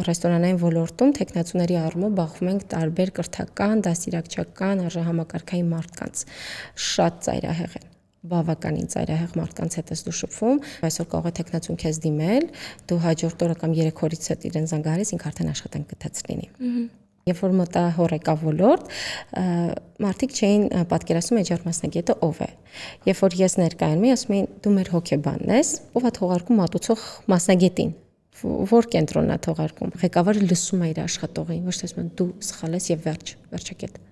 ռեստորանային ոլորտում տեխնացուների առումով բախվում ենք տարբեր կրթական, դաստիարակչական, արժեհամակարգային մարդկանց։ Շատ ծայրահեղ են։ Բավականին ծայրահեղ մարդկանց հետ ես դու շփվում, այսօր կարող է տեխնացուն քեզ դիմել, դու հաջորդ օրը կամ 3 օրից հետո իրեն զանգահարես, ինքը արդեն աշխատանք գտած լինի։ Երբ որ մտա հորեկա ոլորտ, մարդիկ չէին պատկերացնում HR մասնագետը ով է։ Երբ որ ես ներկայանում եմ, ասում էին դու մեր հոգեբանն ես, ով է թողարկում մատուցող մասնագետին։ Որ կենտրոնն է թողարկում։ Ղեկավարը լսում է իր աշխատողին, ոչ թե ասում դու սխալ ես եւ վերջակետ։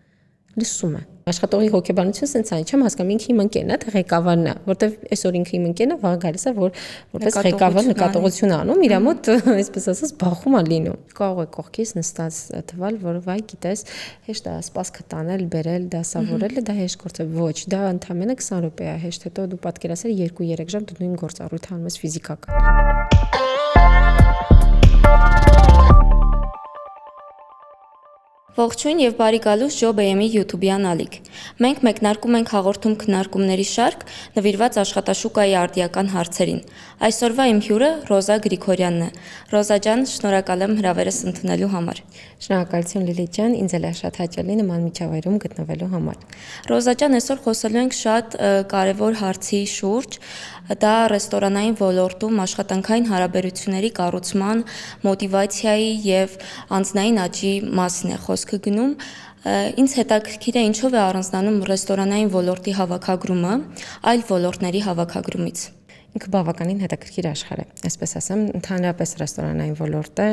Լսում է։ Աշխատողի հոգեբանությունը sense այն չեմ հասկանում, ինքը իմ ընկերն է, թե ղեկավարն է, որտեվ այսօր ինքը իմ ընկերն է, վաղ գալիս է, որպես ղեկավար նկատողություն անում, իր մոտ, այսպես ասած, բախում է լինում։ Կարող է կողքից նստած թվալ, որ վայ, գիտես, հեշտ է սպասքը տանել, բերել, դասավորել, դա հեշտ գործ է։ Ոչ, դա ընդամենը 20 րոպե է հեշտ, հետո դու պատկերացրու 2-3 ժամ դու նույն գործառույթը անում ես ֆիզիկական։ Ողջույն եւ բարի գալուս Job.am-ի YouTube-յան ալիք։ Մենք մեկնարկում ենք հաղորդում քննարկումների շարք նվիրված աշխատաշուկայի արդիական հարցերին։ Այսօրվա իմ հյուրը Ռոզա Գրիգորյանն է։ Ռոզա ջան, շնորհակալ եմ հրավերս ընդունելու համար։ Շնորհակալություն Լիլիթ ջան, ինձ էլ է շատ հաճելի նման միջավայրում գտնվելու համար։ Ռոզա ջան, այսօր խոսելու ենք շատ կարևոր հարցի շուրջ, դա ռեստորանային ոլորտում աշխատանքային հարաբերությունների կառուցման, մոտիվացիայի եւ անձնային աճի մասին է խոսքը գնում։ Ինձ հետաքրքիր է ինչով է առանձնանում ռեստորանային ոլորտի հավաքագրումը այլ ոլորտների հավաքագրումից։ Ինքը բավականին հետաքրքիր աշխարհ է, այսպես ասեմ, ընդհանրապես ռեստորանային ոլորտը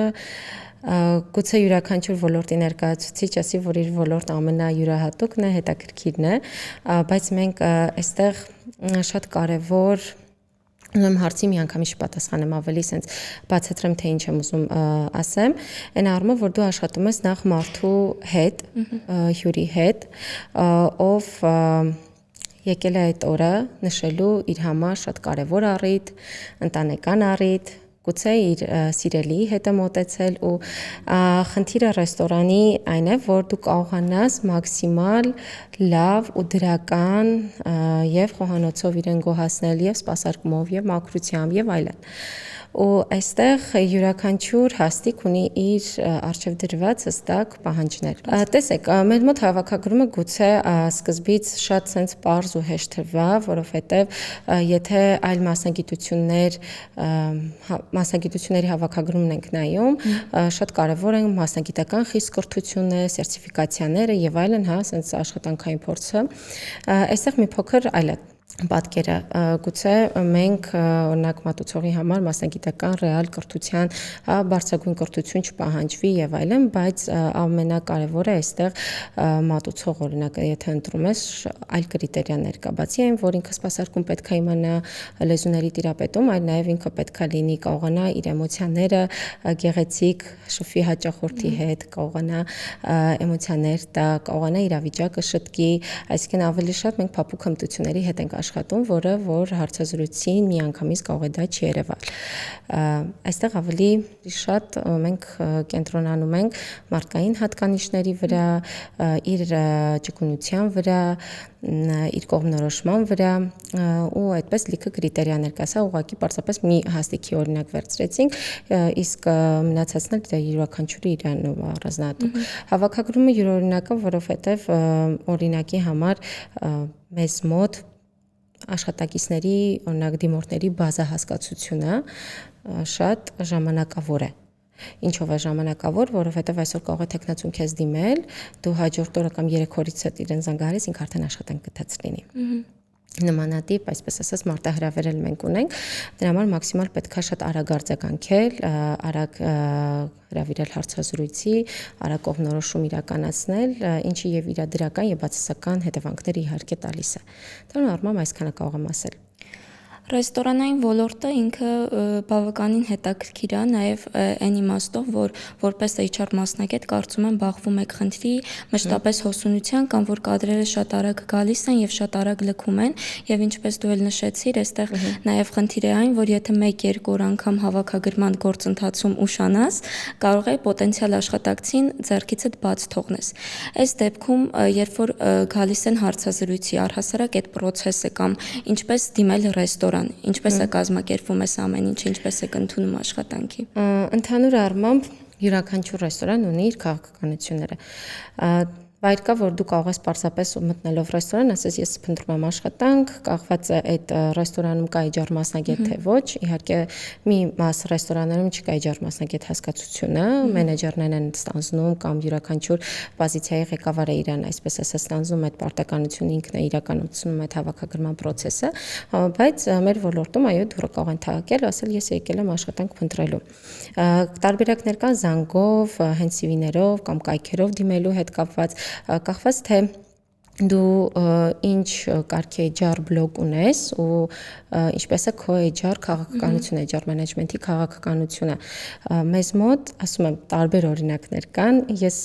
գուցե յուրաքանչյուր ոլորտի ներկայացուցիչ ասի, որ իր ոլորտը ամենայուրահատուկն է, հետաքրքիրն է, բայց մենք այստեղ շատ կարևոր Ուրեմն հարցի միանգամից պատասխանեմ ավելի sense բացատրեմ թե ինչ եմ ուզում ասեմ այն առումով որ դու աշխատում ես նախ մարդու հետ հյուրի հետ ով եկել է այդ օրը նշելու իր համար շատ կարևոր առիթ ընտանեկան առիթ գուցե իր սիրելիի հետ է մոտեցել ու խնդիրը ռեստորանի այն է որ դու կարողանաս մաքսիմալ լավ ու դրական եւ խոհանոցով իրեն գոհացնել եւ սպասարկումով եւ մաքրությամբ եւ այլն ու այստեղ յուրաքանչյուր հաստիկ ունի իր արժև դրված հստակ պահանջներ։ Տեսեք, մեր մոտ հավաքագրումը գուցե սկզբից շատ sense պարզ ու հեշտ թվա, որովհետև եթե այլ մասնագիտությունների հավաքագրումն ենք նայում, շատ կարևոր են մասնագիտական խիստ կրթությունը, սերտիֆիկացիաները եւ այլն, հա, sense աշխատանքային փորձը։ Այստեղ մի փոքր այլ է պատկերը գուցե մենք օրինակ մատուցողի համար մասնագիտական ռեալ կրթության բարձրագույն կրթություն չպահանջվի եւ այլն, բայց ամենակարևորը այստեղ մատուցող օրինակ եթե ընտրում ես այլ կրիտերիաներ կա, բացի այն, որ ինքը սպասարկում պետք է իմանա լեզուների տիրապետում, այլ նաեւ ինքը պետք է լինի կարողանա իր էմոցիաները գեղեցիկ շփվի հաճախորդի հետ, կարողանա էմոցիաներ տա, կարողանա իրավիճակը շտկի, այսինքն ավելի շատ մենք փափուկ հմտությունների հետ ենք աշխատում, որ հարցազրույցին միանգամից կարող է դա չերևալ։ Այստեղ ավելի շատ մենք կենտրոնանում ենք մարդկային հատկանիշների վրա, իր ճկունության վրա, իր կողմնորոշման վրա ու այդպես լիքը կրիտերիաներ կա, սա ուղղակի պարզապես մի հաստիքի օրինակ վերցրեցինք, իսկ մնացածն էլ յուրաքանչյուրը իրանով առանձնահատուկ։ Հավաքագրումը յուրօրինակ է, որովհետև օրինակի համար մեզ մոտ աշխատակիցների օրինակ դիմորդների բազահասկացությունը շատ ժամանակավոր է։ Ինչով է ժամանակավոր, որովհետև այսօր կարող է տեխնացուն քեզ դիմել, դու հաջորդ օրը կամ 3 օրից հետո իրեն զանգահարես, ինքը արդեն աշխատանք գտած լինի։ Նմանատիպ, այսպես ասած, մարտահրավերել մենք ունենք, դրա համար մաքսիմալ պետք է շատ արագ արձագանքել, արագ հրավիրել հարցազրույցի, արագ կողմնորոշում իրականացնել, ինչի եւ իր դրական եւ բացասական հետևանքներ իհարկե տալիս է։ Դա նորմալ այսքանը կարող եմ ասել։ Ռեստորանային ոլորտը ինքը բավականին հետաքրքիր է, նաև այն իմաստով, որ որպես HR մասնագետ կարծում եմ բախվում եք խնդրի մշտապես հոսունության կամ որ կադրերը շատ արագ գալիս են եւ շատ արագ լքում են եւ ինչպես դու էլ նշեցիր, այստեղ նաև խնդիր է այն, որ եթե 1-2 օր անգամ հավաքագրման գործընթացում ուշանաս, կարող է պոտենցիալ աշխատակցին ձեռքիցդ բաց թողնես։ Այս դեպքում, երբ որ գալիս են հարցազրույցի առհասարակ այդ process-ը կամ ինչպես դիմել ռեստորան, ինչպես է կազմակերպվում այս ամեն ինչը, ինչպես է ընդունում աշխատանքի։ Ընդհանուր առմամբ յուրաքանչյուր ռեստորան ունի իր քաղաքականությունները։ Վայր կա, որ դու կարող ես պարզապես մտնելով ռեստորան, ասես ես փնտրում եմ աշխատանք, կախված է այդ ռեստորանում կա HR մասնագետ թե ոչ, իհարկե մի մաս ռեստորաններում չկա HR մասնագետ հասկացությունը, մենեջերներն են ստանձնում կամ յուրաքանչյուր պոզիցիայի ղեկավարը իրան այսպես ասած ստանձնում այդ պարտականությունը ինքն է իրականացնում այդ հավաքագրման process-ը, բայց մեր ոլորտում այո դուրը կարող են թաղակել, ասել ես եկել եմ աշխատանք փնտրելու։ Տարբերակներ կան զանգով, հենց CV-ներով կամ կայքերով դիմելու հետ կախված թե դու ինչ կարգի HR բլոգ ունես ու ինչպես է քո HR քաղաքականությունը, HR մենեջմենթի քաղաքականությունը։ Մեզ մոտ, ասում եմ, տարբեր օրինակներ կան։ Ես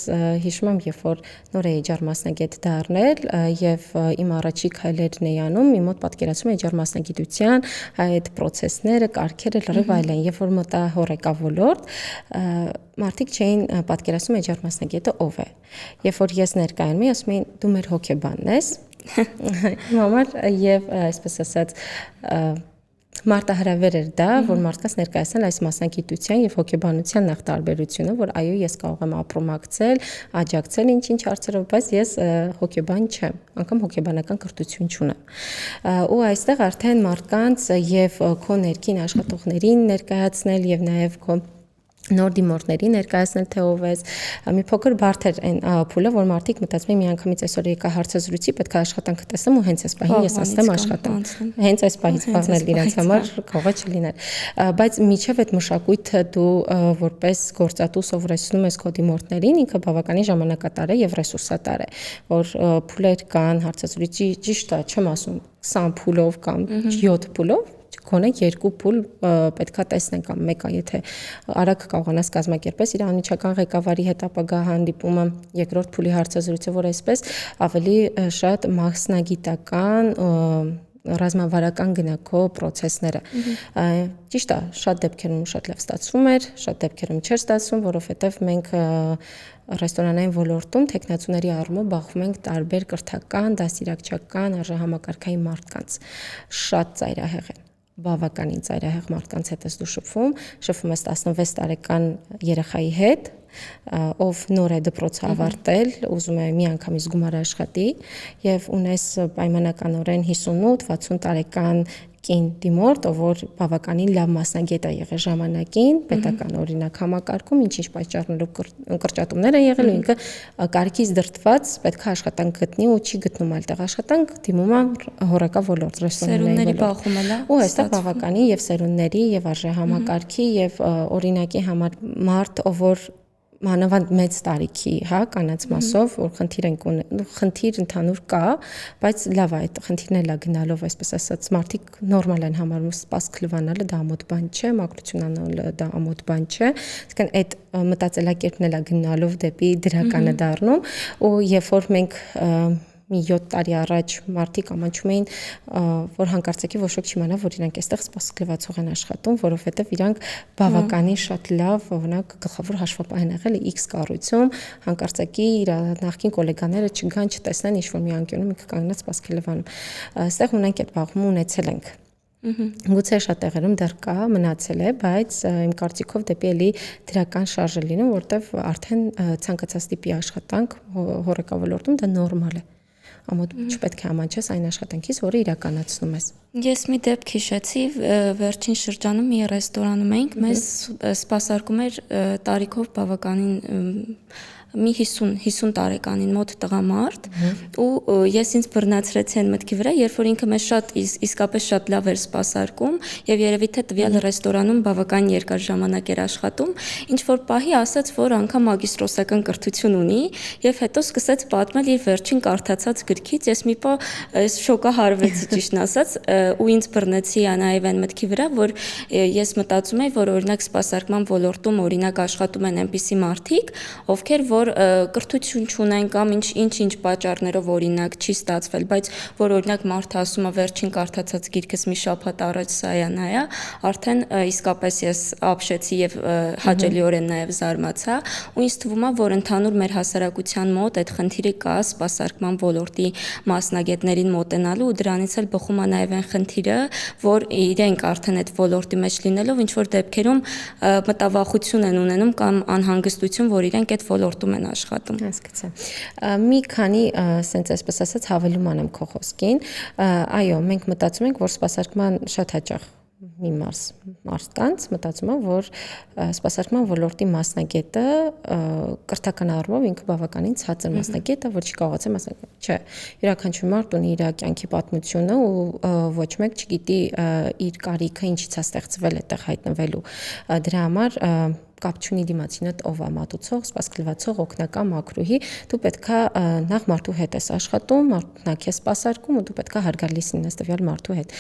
հիշում եմ, երբ որ նոր HR մասնագետ դառնել եւ իմ առաջի քայլերն էի անում, իմ մոտ պատկերացում HR մասնագիտության այդ process-ները, կարգերը լրիվ այլ են։ Երբ որ մտա հորեկա ոլորտ, մարդիկ չէին պատկերացնում HR մասնագետը ով է։ Երբ որ ես ներկայանում եմ, ասում էին դու մեր հոգեբանն ես։ Իմ համար եւ այսպես ասած մարտահրավեր էր դա, որ մարդկանց ներկայացնել այս մասնագիտության եւ հոգեբանության նախ տարբերությունը, որ այո, ես կարող եմ ապրոմակցել, աջակցել ինչ-ինչ հարցերով, բայց ես հոգեբան չեմ, անգամ հոգեբանական կրթություն չունեմ։ Ու այստեղ արդեն մարդկանց եւ քո ներքին աշխատողներին ներկայացնել եւ նաեւ քո նոր դիմորդների ներկայացնել թե ով ես, մի փոքր բարդ էր այն փուլը, որ մարդիկ մտածում են միանգամից այսօր եկա հարցազրույցի, պետք է աշխատանքը տեսնեմ ու հենց այս պահին ես ասեմ աշխատեմ։ Հենց այս պահից սպառնել իրենց համար կարող է չլիներ։ Բայց միջև այդ մշակույթը դու որպես գործատու սովորեցնում ես քո դիմորդներին, ինքը բավականին ժամանակատար է եւ ռեսուրսատար է, որ փուլեր կան հարցազրույցի, ճիշտ է, չեմ ասում 20 փուլով կամ 7 փուլով գոնե 2 փուլ պետքա տեսնեն կամ մեկը եթե արագ կարողանաս կազմակերպես իր անմիջական ղեկավարի հետ ապագա հանդիպումը երկրորդ փուլի հարցազրույցը որ այսպես ավելի շատ մասնագիտական ռազմավարական գնահքո process-ները։ Ճիշտ է, շատ դեպքերում շատ լավ ստացվում էր, շատ դեպքերում չէր ստացվում, որովհետև մենք ռեստորանային ոլորտում տեխնացուների առումով բախվում ենք տարբեր կրթական, դաստիարակչական, արժեհամակարգային մարդկանց։ Շատ ծայրահեղ են։ Բավականին ծայրահեղ մարդկանց հետ ես դու շփվում ես 16 տարեկան երեխայի հետ, ով նոր է դպրոցը ավարտել, ուզում է մի անգամից գումար աշխատի եւ ունես պայմանականորեն 58-60 տարեկան կին դիմորդ, որ բավականին լավ մասնագետ է եղել ժամանակին, պետական օրինակ համակարգում, ինչ-ինչ պատճառներով կրճատումներ են եղել ու ինքը կարգից դրդված պետք է աշխատանք գտնի ու չի գտնում այլտեղ աշխատանք, դիմում է հորեկա ոլորտ, ռեստորանների ոլորտ։ Ու այստեղ բավականին եւ սերունդների եւ արժեհամակարգի եւ օրինակի համար մարդ, ով որ մանավանդ մեծ տարիքի, հա, կանանց մասով, որ խնդիր ընդհանուր կա, բայց լավ է այդ խնդիրն էլա գնալով, այսպես ասած, մարդիկ նորմալ են համարում, սպասք լվանալը դա ամոթ բան չէ, մաքրություն անելը դա ամոթ բան չէ, այսինքն այդ մտածելակերպն էլա գնալով դեպի դրականը դառնում, ու երբ որ մենք մի 7 տարի առաջ մարդիկ ամաչում էին, որ հանկարծակի ոչ ոք չիմանա, որ իրանք այստեղ սպասք լվացող են աշխատում, որովհետև իրանք բավականին շատ լավ, օրինակ գլխավոր հաշվապահ են եղել X կառույցում, հանկարծակի իր նախկին գոլեգաները չգան, չտեսնեն, ինչ որ մի անկյունում ինքը կանգնած սպասք է լվանում։ Այստեղ ունենք այդ բախում ունեցել ենք։ Գուցե շատ տեղերում դեռ կա, մնացել է, բայց իմ կարծիքով դեպի էլի դրական շարժ է լինում, որտեվ արդեն ցանկացած տիպի աշխատանք հորեկա ոլորտում դա նորմալ է։ Ամոթ չպետք է ամաչես այն աշխատանքից, որը իրականացնում ես։ Ես մի դեպք հիշեցի, վերջին շրջանում մի ռեստորանում էինք, մեզ սպասարկում էր տարիքով բավականին մի 50 տարեկանին մոտ տղամարդ ու ես ինձ բռնացրեցի այն մտքի վրա, երբ որ ինքը մեզ շատ իսկապես շատ լավ էր սպասարկում եւ երևի թե տվյալ ռեստորանում բավական երկար ժամանակ էր աշխատում, ինչ որ պահի ասաց, որ անգամ մագիստրոսական կրթություն ունի եւ հետո սկսեց պատմել իր վերջին կարդացած գրքից, ես մի պահ շոկահարվեցի ճիշտն ասած ու ինձ բռնեցի նաեւ այն մտքի վրա, որ ես մտածում եի, որ օրինակ սպասարկման ոլորտում օրինակ աշխատում են այնպիսի մարդիկ, ովքեր որ կրթություն չունեն կամ ինչ պատճառներով օրինակ չի ստացվել, բայց որ օրինակ մարդը ասում է վերջին կարդացած գիրքս մի շաբաթ առաջ սա է նայա, արդեն իսկապես ես ապշեցի եւ հաճելիորեն նաեւ զարմացա, ու ինձ թվում է, որ ընդհանուր մեր հասարակության մոտ այդ խնդիրը կա սպասարկման ոլորտի մասնագետներին մոտենալու ու դրանից էլ բխում է նաեւ այն խնդիրը, որ իրենք արդեն այդ ոլորտի մեջ լինելով ինչ որ դեպքերում մտավախություն են ունենում կամ անհանգստություն, որ իրենք այդ ոլորտում են աշխատում։ Հասկացա։ Մի քանի ասենց այսպես ասած հավելում անեմ քո խոսքին։ Այո, մենք մտածում ենք, որ սպասարկման շատ հաճախ մի մարդկանց մտածում եմ, որ սպասարկման ոլորտի մասնագետը կրթական առումով ինքը բավականին ցածր մասնագետ է, որ չի կարողացել մասնագետ։ Չէ, յուրաքանչյուր մարդ ունի իր կյանքի պատմությունը ու ոչ մեկ չգիտի իր կարիքը ինչից է ստեղծվել այդտեղ հայտնվելու։ Դրա համար կապ չունի դիմացինդ ով է մատուցող, սպասքլվածող, օգնական մակրուհի, դու պետքա նախ մարդու հետ ես աշխատում, մարդն է քեզ սպասարկում ու դու պետքա հարգալից լինես տվյալ մարդու հետ։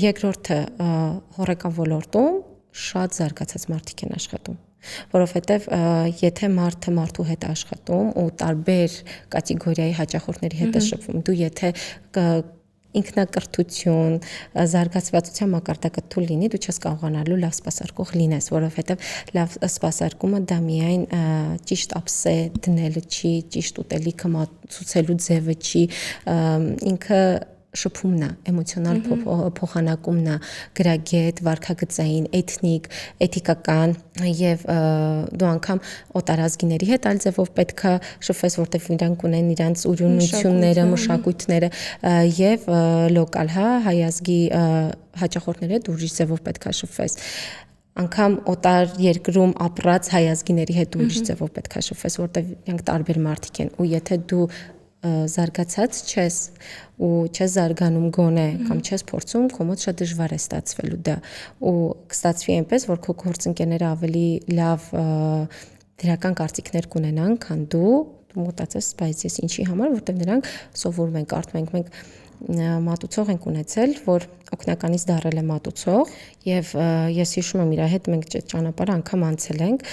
Երկրորդը հորեկան ոլորտում շատ զարգացած մարդիկ են աշխատում, որովհետև եթե մարդը մարդու հետ աշխատում ու տարբեր կատեգորիայի հաճախորդների հետ է շփվում, դու եթե ինքնակրթություն, զարգացվածության մակարդակը թույլ լինի, դու չես կարողանալու լավ սպասարկող լինես, որովհետև լավ սպասարկումը դա միայն ճիշտ ափսե դնելը չի, ճիշտ ուտելիքը մատուցելու ձևը չի, ինքը շփումն է, էմոցիոնալ փոխանակումն է, գրագետ, վարքագծային, էթնիկ, էթիկական եւ դու անգամ օտարազգիների հետ այլ ձևով պետքա շփվես, որտեղ իրանք ունեն իրանց ուրույնությունները, մշակույթները եւ լոկալ, հայ ազգի հաճախորդների հետ ուրիշ ձևով պետքա շփվես անգամ օտար երկրում ապրած հայ ազգիների հետ ուրիշ ձևով պետքա շփվես, որտեղ իրանք տարբեր մարդիկ են ու եթե դու զարգացած չես ու չես զարգանում գոնե կամ չես փորձում, քո մոտ շատ դժվար է ստացվելու դա ու կստացվի այնպես, որ քո գործընկերները ավելի լավ դրական կարծիքներ կունենան, քան դու մտածես, բայց ես ինչի համար, որտեղ նրանք սովորում են, կարդում ենք, մենք մատուցող ենք ունեցել, որ օգնականից դարել է մատուցող եւ ես հիշում եմ իր հետ մենք ճանապարհ անգամ անցել ենք,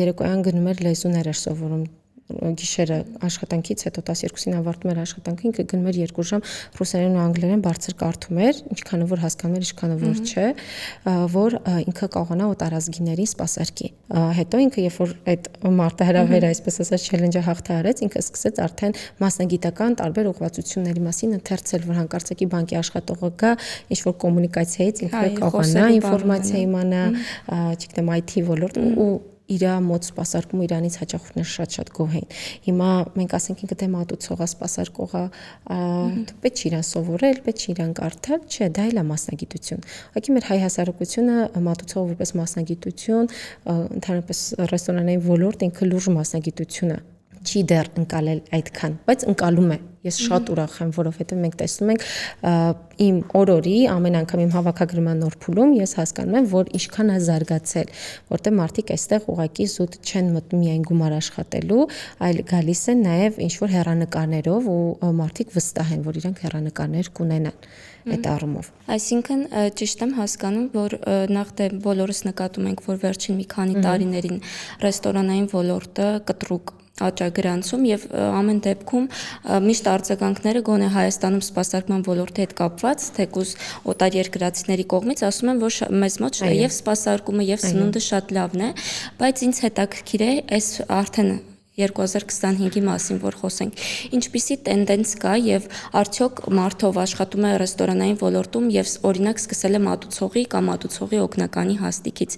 երեկոյան գնում էր լեզուներ էր սովորում գիշերը աշխատանքից հետո 12-ին ավարտում էր աշխատանքը, ինքը գնում էր 2 ժամ ռուսերեն ու անգլերեն բարձր կարդում էր, ինչքանով որ հասկանում էր, ինչքանով որ չէ, որ ինքը կարողանա օտարազգիներին սպասարկի։ Հետո ինքը երբ որ այդ մարտահրավերը, այսպես ասած, չելենջը հաղթահարեց, ինքը սկսեց արդեն մասնագիտական տարբեր ուղղվածությունների մասին ընթերցել, որ հանկարծակի բանկի աշխատողը գա, ինչ որ կոմունիկացիայից ինքը կարողանա ինֆորմացիա իմանա, չգիտեմ, IT ոլորտ ու իր մոտ սպասարկում իրանից հաճախորդներ շատ գոհ էին։ Հիմա մենք ասենք ինքը դե մատուցողա, սպասարկողա, պետք չի իրան սովորել, պետք չի իրան կարդալ, չէ, դա էլ է մասնագիտություն։ Ուղղակի մեր հայ հասարակությունը մատուցողը որպես մասնագիտություն, ընդհանրապես ռեստորանային ոլորտ ինքը լուրջ մասնագիտություն է։ Չի դեռ ընկալել այդքան, բայց ընկալում է։ Ես շատ ուրախ եմ, որովհետև մենք տեսնում ենք իմ օրորի ամեն անգամ իմ հավաքագրման նոր փուլում ես հասկանում եմ, որ ինչքան է զարգացել, որտեղ մարդիկ այստեղ ուղակի զուտ չեն մտնում միայն գումար աշխատելու, այլ գալիս են նաև ինչ որ հեռանկարներով ու մարդիկ վստահ են, որ իրանք հեռանկարներ կունենան այդ առումով։ Այսինքն ճիշտ եմ հասկանում, որ նախ դե բոլորս նկատում ենք, որ վերջին մի քանի տարիներին ռեստորանային ոլորտը կտրուկ աճ է գրանցում եւ ամեն դեպքում միշտ արձագանքները գոնե Հայաստանում սպասարկման ոլորտի հետ կապված, թեկուզ օտարերկրացիների կողմից ասում են, որ մեզ մոտ եւ սպասարկումը եւ սնունդը շատ լավն է, բայց ինձ հետաքրքիր է այս արդեն 2025-ի մասին որ խոսենք, ինչպիսի տենդենց կա եւ արդյոք մարդով աշխատում է ռեստորանային ոլորտում եւ օրինակ սկսել է մատուցողի կամ մատուցողի օգնականի հաստիքից։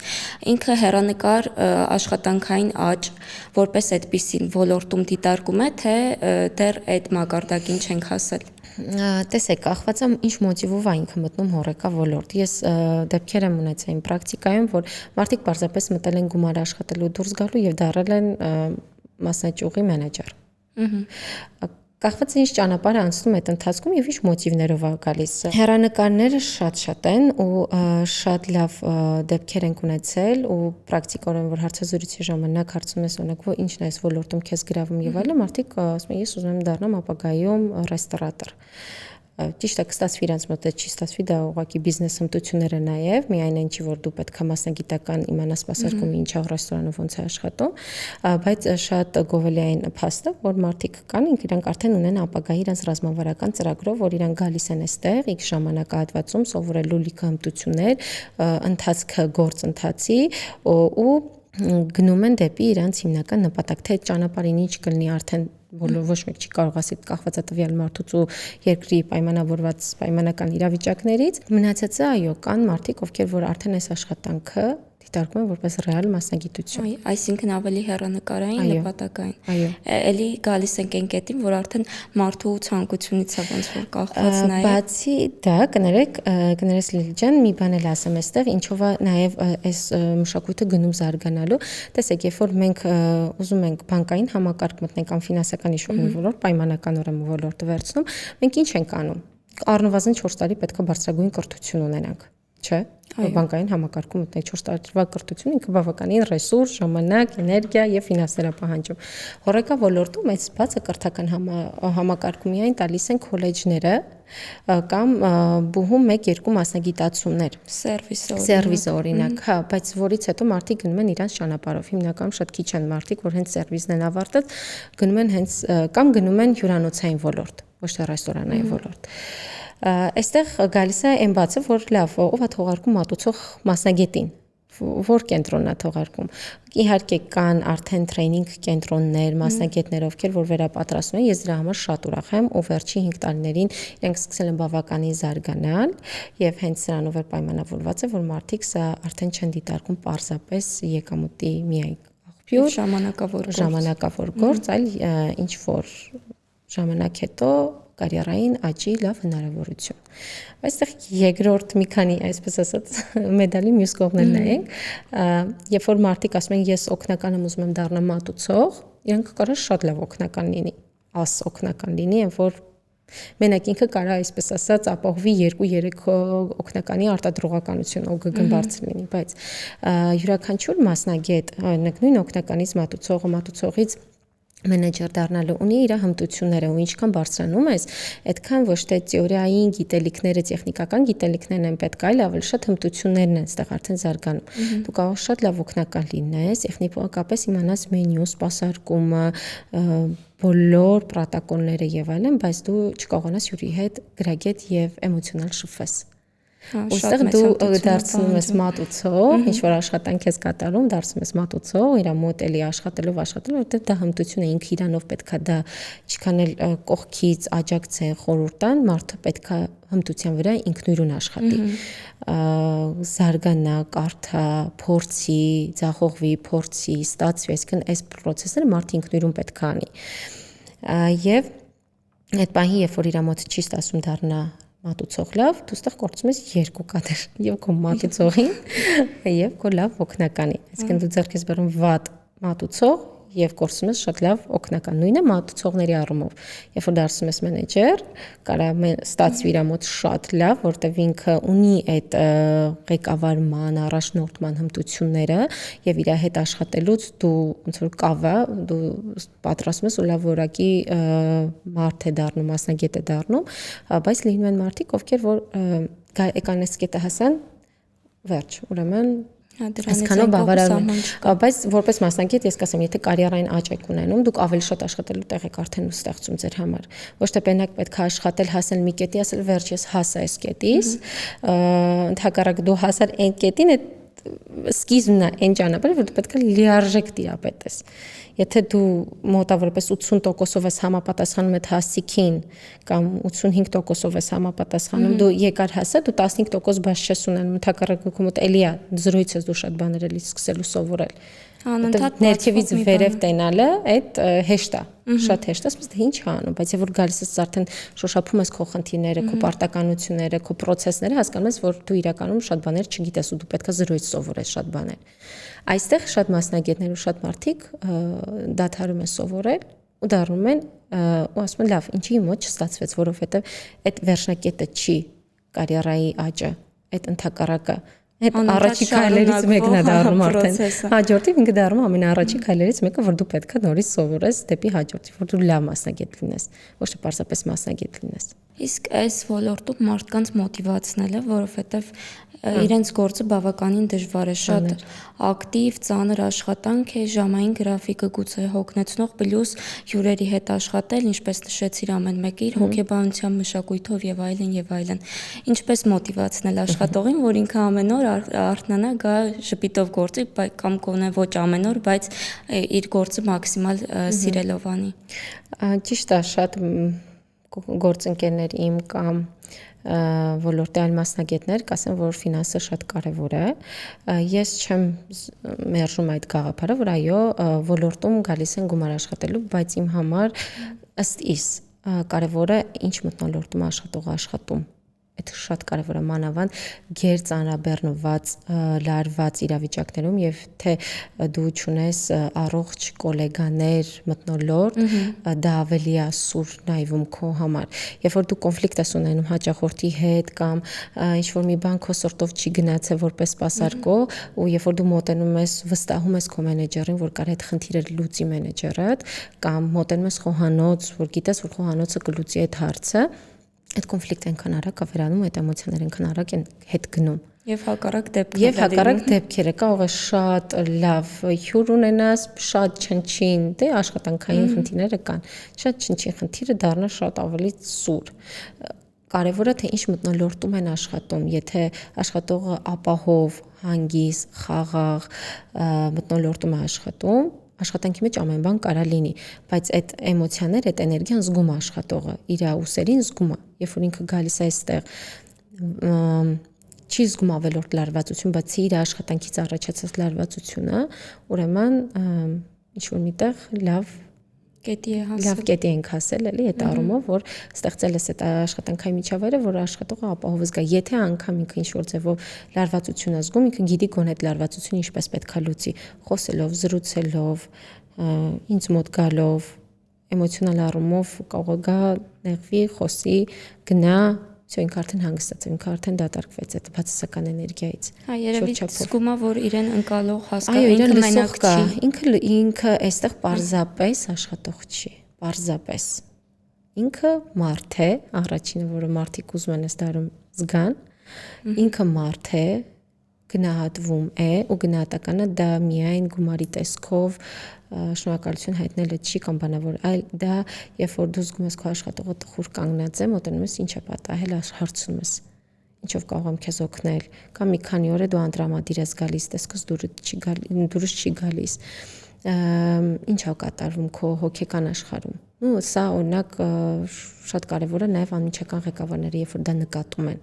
Ինքը հեռանկար աշխատանքային աճ որպես այդպիսին ոլորտում դիտարկում է, թե դեռ այդ մակարդակին չենք հասել։ Տեսեք, կախված է ինչ մոտիվով է ինքը մտնում հորեկա ոլորտ։ Ես դեպքեր եմ ունեցել իմ պրակտիկայում, որ մարդիկ պարզապես մտել են գումար աշխատելու դուրս գալու եւ դառել են մասնաճյուղի մենեջեր։ Կախված է ինչ ճանապարհ անցնում այդ ընթացքում եւ ինչ մոտիվներով է գալիս։ Հեռանկարները շատ են ու շատ լավ դեպքեր են ունեցել ու պրակտիկորեն որ հարցազրույցի ժամանակ հարցում ես օրինակ որ ինչն է այս ոլորտում քեզ գրավում եւ այլն, մարդիկ ասում են ես ուզում եմ դառնամ ապագայում ռեստորատոր։ ճիշտ է կստացվի իրանց մոտ չի ստացվի դա ուղղակի բիզնես հմտությունները նաև միայն այն չի որ դու պետք է մասնագիտական իմանաս սպասարկումը ինչ է ռեստորանը ոնց է աշխատում բայց շատ գովելի այն փաստը որ մարդիկ կան իրանք արդեն ունեն ապագայի իրանց ռազմավարական ծրագրով որ իրանք գալիս են այստեղ X ժամանակահատվածում սովորելու լիքը հմտություններ ընթացքը գործընթացի ու գնում են դեպի իրանց հիմնական նպատակ թե այդ ճանապարհին ինչ կլինի արդեն ոչ մեկ չի կարող ասել կախված է տվյալ մարդուց ու երկրի պայմանավորված պայմանական իրավիճակներից մնացածը այո կան մարդիկ ովքեր որ արդեն այս աշխատանքը դիտարկում են որպես ռեալ մասնագիտություն այսինքն ավելի հեռանկարային նպատակային էլի գալիս ենք այն կետին որ արդեն մարդու ցանկությունից է ոնց որ կախված նաև բացի դա կներես Լիլի ջան մի բան էլ ասեմ այստեղ ինչով է նաև այս մշակույթը գնում զարգանալու տեսեք երբ որ մենք ուզում ենք բանկային համակարգ մտնենք կամ ֆինանսական ինչ-որ մի ոլորտ պայմանականորեն ոլորտը վերցնում մենք ինչ ենք անում առնվազն 4 տարի պետք է բարձրագույն կրթություն ունենանք չէ բանկային համակարգում մտնեք 4 տարվա կրթություն ինքը բավականին ռեսուրս, ժամանակ, էներգիա եւ ֆինանսներ է պահանջում։ Հորեկա ոլորտում այս բացը կրթական համակարգում միայն տալիս են քոլեջները կամ բուհում 1-2 մասնագիտացումներ, սերվիս օրինակ, հա, բայց որից հետո մարդիկ գնում են իրանց ճանապարհով։ Հիմնականում շատ քիչ են մարդիկ, որ հենց սերվիսն են ավարտած, գնում են հենց կամ գնում են հյուրանոցային ոլորտ, ոչ թե ռեստորանային ոլորտ։ Այստեղ գալիս է այն բացը, որ լավ, ով է թողարկում մատուցող մասնագետին, որ կենտրոնն է թողարկում։ Իհարկե կան արդեն տրեյնինգ կենտրոններ, մասնագետներ, ովքեր որ վերապատրաստում են, ես դրա համար շատ ուրախ եմ, ու վերջին 5 տարիներին իրենք սկսել են բավականին զարգանալ, եւ հենց սրանով էր պայմանավորված է, որ մարդիկ սա արդեն չեն դիտարկում պարզապես եկամուտի միայն աղբյուր, ժամանակավոր գործ, այլ ինչ որ ժամանակ հետո կարիերային աճի լավ հնարավորություն։ Այստեղ երկրորդ մի քանի, այսպես ասած, մեդալի մյուս կողմն նայենք, երբ որ մարդիկ ասում են ես օգնական եմ ուզում եմ դառնալ մատուցող, իրանք կարող շատ լավ օգնական լինի, օգնական լինի, այն որ մենակ ինքը կարա այսպես ասած ապահովի 2-3 օգնականի արտադրողականություն ՕԳԳ բարձր լինի, բայց յուրաքանչյուր մասնագետ, օրինակ նույն օգնականից մատուցողից մենեջեր դառնալու ունի իր հմտությունները ու ինչքան բարձրանում ես, այդքան ոչ թե թեորիային գիտելիքները, տեխնիկական գիտելիքներն են պետք, այլ ավելի շատ հմտություններն են այստեղ արդեն զարգանում։ Դու կարող շատ լավ օգնական լինես, տեխնիկապես իմանաս մենյու, սպասարկումը, բոլոր պրոտոկոլները եւ այլն, բայց դու չկարողանաս յուրի հետ գրագետ եւ էմոցիոնալ շփվես։ Ուստեղ դու դարձնում ես մատուցող, ինչ որ աշխատանք ես կատարում, դարձնում ես մատուցող, իր մոտ էլի աշխատելով, որտեղ դա հմտություն է, ինքը իրանով պետքա դա ինչքան էլ կողքից աջակցեն, խորհուրդ տան, մարդը պետքա հմտության վրա ինքնուրույն աշխատի, զարգանա, կարդա, փորձի, ձախողվի, փորձի, ստացվի, այսինքն այս process-ը մարդը ինքնուրույն պետք է անի։ Եվ այդ պահին, երբ որ իր մոտ չի ստացվում դառնա մատուցող լավ, դու ստեղ կորցնում ես 2 կադր, եւ քո մատուցողին, եւ քո լավ օգնականին։ Այսինքն դու ձեռք ես բերում վատ մատուցող եւ կորցնում ես շատ լավ օգնական։ Նույնը մատուցողների առումով։ Երբ որ դարձնում ես մենեջեր, կարա ստացվի իր մոտ շատ լավ, որտեղ ինքը ունի այդ ղեկավարման, առաջնորդման հմտությունները եւ իր հետ աշխատելուց դու ոնց որ կավա, դու պատրաստում ես ու լավ որակի մարդ է դառնում, մասնագետ է դառնում, բայց լինում են մարդիկ, ովքեր որ եկան այս կետը հասան, վերջ, ուրեմն այսքանով բավարարում են, բայց որպես մասնագետ ես կասեմ, եթե կարիերային աճ եք ունենում, դուք ավելի շատ աշխատելու տեղ եք արդեն ստեղծում ձեր համար։ Ոչ թե բենակ պետք է աշխատել, հասնել մի կետի, ասել վերջ ես հասա այս կետից, ընդհակառակ դու հասար այն կետին, այդ սկիզբն է այն ճանապարհը, որ դու պետք է լիարժեք տիրապետես։ Եթե դու մոտավորապես 80%-ով ես համապատասխանում այդ հասցիկին կամ 85%-ով ես համապատասխանում, դու եկար հասա, դու 15% բաց չես ունենում, ընդհակառակը քո մոտ էլի է զրույց ես դու շատ բաներ էլի սկսելու սովորել։ Անընդհատ ներքևից վերև տենալը այդ հեշտ է, շատ հեշտ է, ասես թե ինչ անում, բայց երբ որ գալիս ես արդեն շոշափում ես քո խնդիրները, քո պարտականությունները, քո process-ները, հասկանում ես, որ դու իրականում շատ բաներ չգիտես ու դու պետք է զրույց սովորես շատ բաներ։ Այստեղ շատ մասնագետներ ու շատ մարդիկ դադարում են սովորել ու դառնում են ու ասում են լավ, ինչի մոտ չստացվեց, որովհետև այդ վերջնակետը չի կարիերայի աճը, այդ ընդհակառակը այդ առաջի քայլերից մեկն է դառնում արդեն։ Հաջորդին ինքը դառնում ամենաառաջի քայլերից մեկը, որ դու պետք է նորից սովորես դեպի հաջորդի, որ դու լավ մասնագետ լինես, ոչ թե պարզապես մասնագետ լինես։ Իսկ այս ոլորտում մարդկանց մոտիվացնելը, որովհետև իրենց գործը բավականին դժվար է, շատ ակտիվ, ծանր աշխատանք է, ժամային գրաֆիկը գուցե հոգնեցնող, պլյուս հյուրերի հետ աշխատել, ինչպես նշեցիր, ամեն մեկը իր հոգեբանության մշակույթով եւ այլն եւ այլն։ Ինչպես մոտիվացնել աշխատողին, որ ինքը ամեն օր արթնանա, գա ժպիտով գործի, կամ կողնե ոչ ամեն օր, բայց իր գործը մաքսիմալ սիրելով անի։ Ճիշտ է, շատ գործընկերներ իմ կամ ոլորտի այլ մասնագետներ կասեն, որ ֆինանսը շատ կարևոր է։ Ես չեմ մերժում այդ գաղափարը, որ այո, ոլորտում գալիս են գումար աշխատելու, բայց իմ համար ըստ իս կարևորը ինչ մթնոլորտում աշխատողը աշխատում։ Այդ շատ կարևոր է, մանավանդ գերծանրաբեռնված, լարված իրավիճակներում եւ թե դու ճունես առողջ գոլեգաներ մթնոլորտ, դա ավելի է սուր նայվում քո համար։ Երբ որ դու կոնֆլիկտ ես ունենում հաճախորդի հետ կամ ինչ որ մի բան քո սորտով չի գնացել որպես սպասարկո, ու երբ որ դու մոտենում ես, վստահում ես քո մենեջերին, որ կարող է այդ խնդիրը լուծի մենեջերդ, կամ մոտենում ես խոհանոց, որ գիտես, որ խոհանոցը կլուծի այդ հարցը, այդ կոնֆլիկտը այնքան արագ է վերանում, այդ էմոցիաները այնքան արագ են հետ գնում։ Եվ հակառակ դեպքերը կարող է շատ լավ հյուր ունենաս, շատ չնչին, դե աշխատանքային խնդիրները կան։ Շատ չնչին խնդիրը դառնա շատ ավելի սուր։ Կարևորը թե ինչ մթնոլորտում են աշխատում, եթե աշխատողը ապահով, հանգիստ, խաղաղ մթնոլորտում է աշխատում, աշխատանքի մեջ ամեն բան կարա լինի, բայց այդ էմոցիաները, այդ էներգիան զգում է աշխատողը, իր ուսերին զգում է, երբ որ ինքը գալիս է այստեղ, չի զգում ավելորդ լարվածություն, բացի իր աշխատանքից առաջացած լարվածությունը, ուրեմն ինչ որ միտեղ լավ կետի ենք հասել, էլի, այդ առումով, որ ստեղծել ես այդ աշխատանքային միջավայրը, որ աշխատողը ապահով զգա, եթե անգամ ինքը ինչ որ ձևով լարվածություն է զգում, ինքը գիտի գոնե այդ լարվածությունը ինչպես պետք է լուծի, խոսելով, զրուցելով, ինձ մոտ գալով, էմոցիոնալ առումով կարող է գա, նեղվի, խոսի, գնա, всё ինքը արդեն հանգստացավ, ինքը արդեն դատարկվեց այդ բացասական էներգիայից։ Հա, երևի զգում է, որ իրեն ընկալող հասկա, ինքը մենակ չի։ Ինքը այստեղ պարզապես աշխատող չի, պարզապես։ Ինքը մարդ է, առաջինը, որը մարդիկ ուզում են այս դարում զգան, ինքը մարդ է, գնահատվում է, ու գնահատականը դա միայն գումարի տեսքով շնորհակալություն հայտնելը չի կամ բանավոր, այլ դա երբ որ դու զգում ես քո աշխատողը տխուր կանգնած է, մոտենում ես, ինչ է պատահել, հարցնում ես, ինչով կարող եմ քեզ օգնել, կամ մի քանի օր է դու անդրամադիր ես գալիս, տեսքս դուրս չի գալիս, ինչ է կատարվում քո հոգեկան աշխարհում։ Ու սա օրինակ շատ կարևոր է նաև անմիջական ղեկավարները, երբ որ դա նկատում են,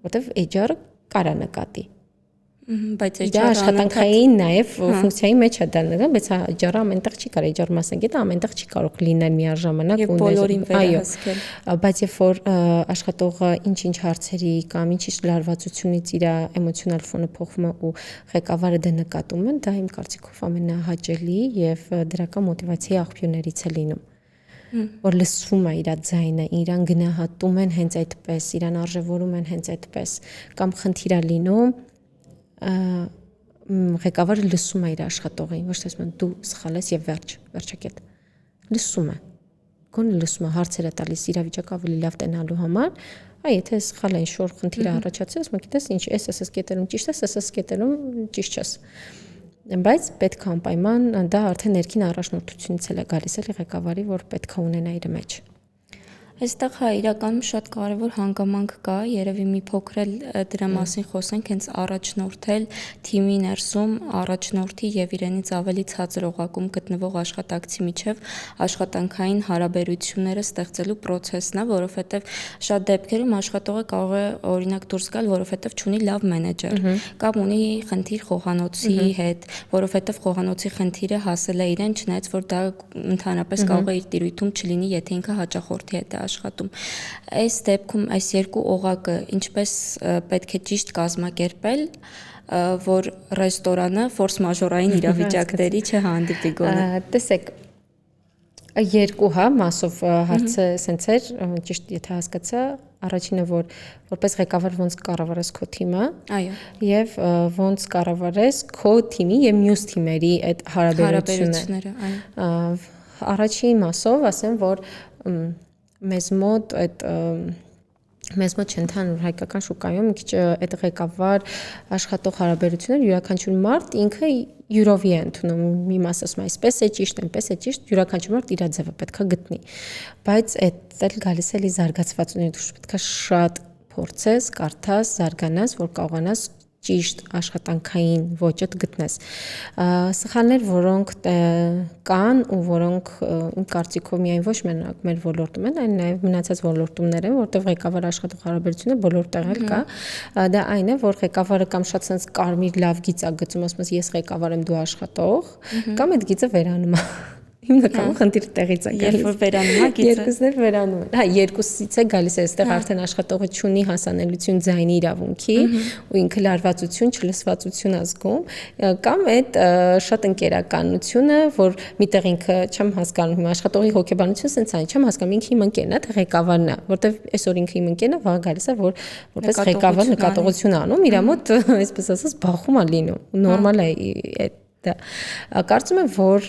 որտեվ HR-ը կարա նկատի։ Բայց HR աշխատանքային նաև ֆունկցիայի մեջ է դա նկատի, բայց HR-ը ամենտեղ չի կարող, HR մասնագետը ամենտեղ չի կարող լինել միաժամանակ ու բոլորին վերահսկել։ Բայց երբ որ աշխատողը ինչ-ինչ հարցերի կամ ինչ-ինչ լարվածությունից իր էմոցիոնալ ֆոնը փոխվում է ու ղեկավարը դա նկատում են, դա իմ կարծիքով ամենահաճելի եւ դրական մոտիվացիայի աղբյուրներից է լինում, որ լսվում է իր ձայնը, իրան գնահատում են հենց այդպես, իրան արժևորում են հենց այդպես, կամ խնդիր է լինում, ղեկավարը լսում է իր աշխատողին, ոչ թե ասում դու սխալ ես եւ վերջակետ։ Լսում է։ Գոնե լսում է, հարցեր է տալիս իրավիճակը ավելի լավ տենալու համար, եթե սխալ է ինչ-որ խնդիր է առաջացել, ասում գիտես ինչ, SS կետերում ճիշտ ես, SS կետերում ճիշտ չես։ Բայց պետք է անպայման դա արդեն ներքին առաջնորդությունից է գալիս էլի ղեկավարի, որ պետք է ունենա իր մեջ։ Այստեղ հա իրականում շատ կարևոր հանգամանք կա, երևի մի փոքր էլ դրա մասին խոսենք, հենց առաջնորդել թիմի ներսում առաջնորդի եւ իրենից ավելի ցածր օղակում գտնվող աշխատակցի միջև աշխատանքային հարաբերությունները ստեղծելու process-ն է, որովհետեւ շատ դեպքերում աշխատողը կարող է օրինակ դուրս գալ, որովհետեւ չունի լավ մենեջեր, կամ ունի խնդիր խոհանոցի հետ, որովհետեւ խոհանոցի խնդիրը հասել է իրեն, չնայած որ դա ընդհանրապես կարող է իր տիրույթում չլինի, եթե ինքը հաճախորդի հետ է աշխատում։ Այս դեպքում այս երկու օղակը ինչպես պետք է ճիշտ կազմակերպել, որ ռեստորանը ֆորս մաժորային իրավիճակների չհանդիպի գոնե։ Տեսեք, երկու հա մասով հարցը սենց էր, ճիշտ եթե հասկացա, առաջինը որպես ղեկավար ոնց կառավարես քո թիմը, այո, եւ ոնց կառավարես քո թիմի եւ մյուս թիմերի այդ հարաբերությունները, այո։ Առաջին մասով ասեմ, որ մեզ մոտ չընդհանուր հայկական շուկայում մի քիչ այդ ղեկավար աշխատող հարաբերությունները յուրաքանչյուր մարդ ինքը յուրովի է ընդունում մի մասը ասում այսպես է ճիշտ, այնպես է ճիշտ, յուրաքանչյուր մարդ իր ձևը պետքա գտնի, բայց այդ էլ գալիս է զարգացվածությունից, դու պետքա շատ փորձես, կարդաս, զարգանաս, որ կարողանաս ճիշտ աշխատանքային ոճդ գտնես։ Սխալներ, որոնք կան ու որոնք իմ կարծիքով միայն ոչ մենակ մեր ոլորտում են, այլ նաև մնացած ոլորտումներ են, որտեղ ղեկավար աշխատող հարաբերությունը բոլոր տեղեր կա։ Դա այն է, որ ղեկավարը կամ շատ sense կարմիր լավ գիծ է գծում, ասում ես ես ղեկավար եմ, դու աշխատող, կամ այդ գիծը վերանում է։ Հիմնականում խնդիրը տեղից է գալիս։ Երբ որ վերանում է գիծը։ Երկուսն էլ վերանում են։ Հա, երկուսից է գալիս, այստեղ արդեն աշխատողը ունի հասանելիություն ձայնի իրավունքի ու ինքը լարվածություն, չլսվածություն ազգում, կամ այդ շատ ընկերականությունը, որ միտեղ ինքը չեմ հասկանում, հիմա աշխատողի հոգեբանությունը sense այն չեմ հասկանում, ինքը իմ ընկերն է, թե ղեկավարն է, որտեվ այսօր ինքը իմ ընկերն է, վաղ գալիս է, որ որպես ղեկավար նկատողություն անում, իր մոտ, այսպես ասած, բախում է լինում։ Նորմալ է այդ դա կարծում եմ, որ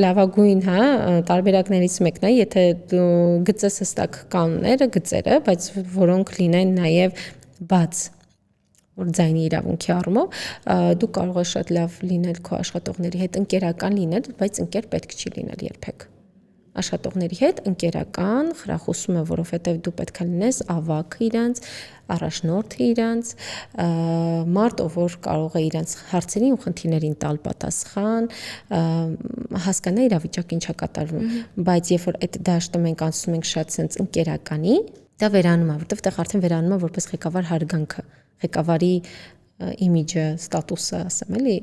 լավագույն, հա, տարբերակներից մեկն է, եթե դու գծես հստակ կանոնները, գծերը, բայց որոնք լինեն նաև բաց, որ ձայնի իրավունքի առումով, դու կարող ես շատ լավ լինել քո աշխատողների հետ, ընկերական լինել, բայց ընկեր պետք չի լինել երբեք։ Աշխատողների հետ ընկերական խրախուսում է, որովհետև դու պետք է լինես ավագ իրանց, առաջնորդը իրանց, մարդ, որ կարող է իրանց հարցերին ու խնդիրներին տալ պատասխան, հասկանա իրավիճակը ինչա կատարվում, բայց երբ որ այդ դաշտը մենք անցնում ենք շատ sense ընկերականի, դա վերանում է, որտեղ տեղ արդեն վերանում է որպես ղեկավար հարգանքը, ղեկավարի իմիջը, ստատուսը, ասեմ էլի,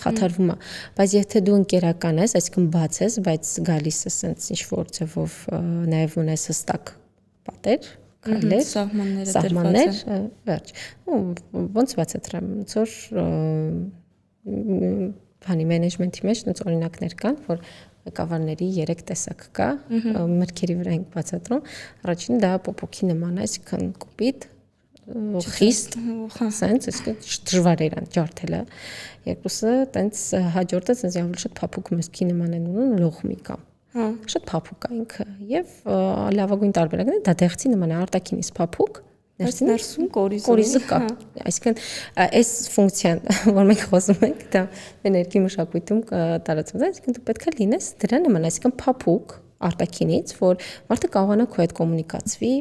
խաթարվում է, բայց եթե դու ընկերական ես, այսինքն բաց ես, բայց գալիս ես sense ինչ-որ ձևով նաև ունես հստակ պատեր, քայլեր, սահմաններ, վերջ։ Ոնց բացատրեմ, ոնց որ բանի մենեջմենթի մեջ ոնց օրինակներ կան, որ ղեկավարների 3 տեսակ կա, մրգերի վրա ենք բացատրում, առաջինը դա պոպոքի նման է, այսինքն կոպիտ, խիստ, sense, այսինքն դժվար է իրան ջարդելը, երկուսը տենց հաջորդը sense ավելի շատ փափուկ մրգի նման են ունում, լողմի կամ շատ փափուկ է ինքը եւ լավագույն տարբերակն է դա դեղցի նման է արտաքինից փափուկ ներսում կորիզը կա այսինքն այս ֆունկցիան որ մենք խոսում ենք դա էներգի մշակույթում տարածվում է այսինքն դու պետք է լինես դրա նման այսինքն փափուկ արտաքինից որ մարդը կարողանա քո հետ կոմունիկացվի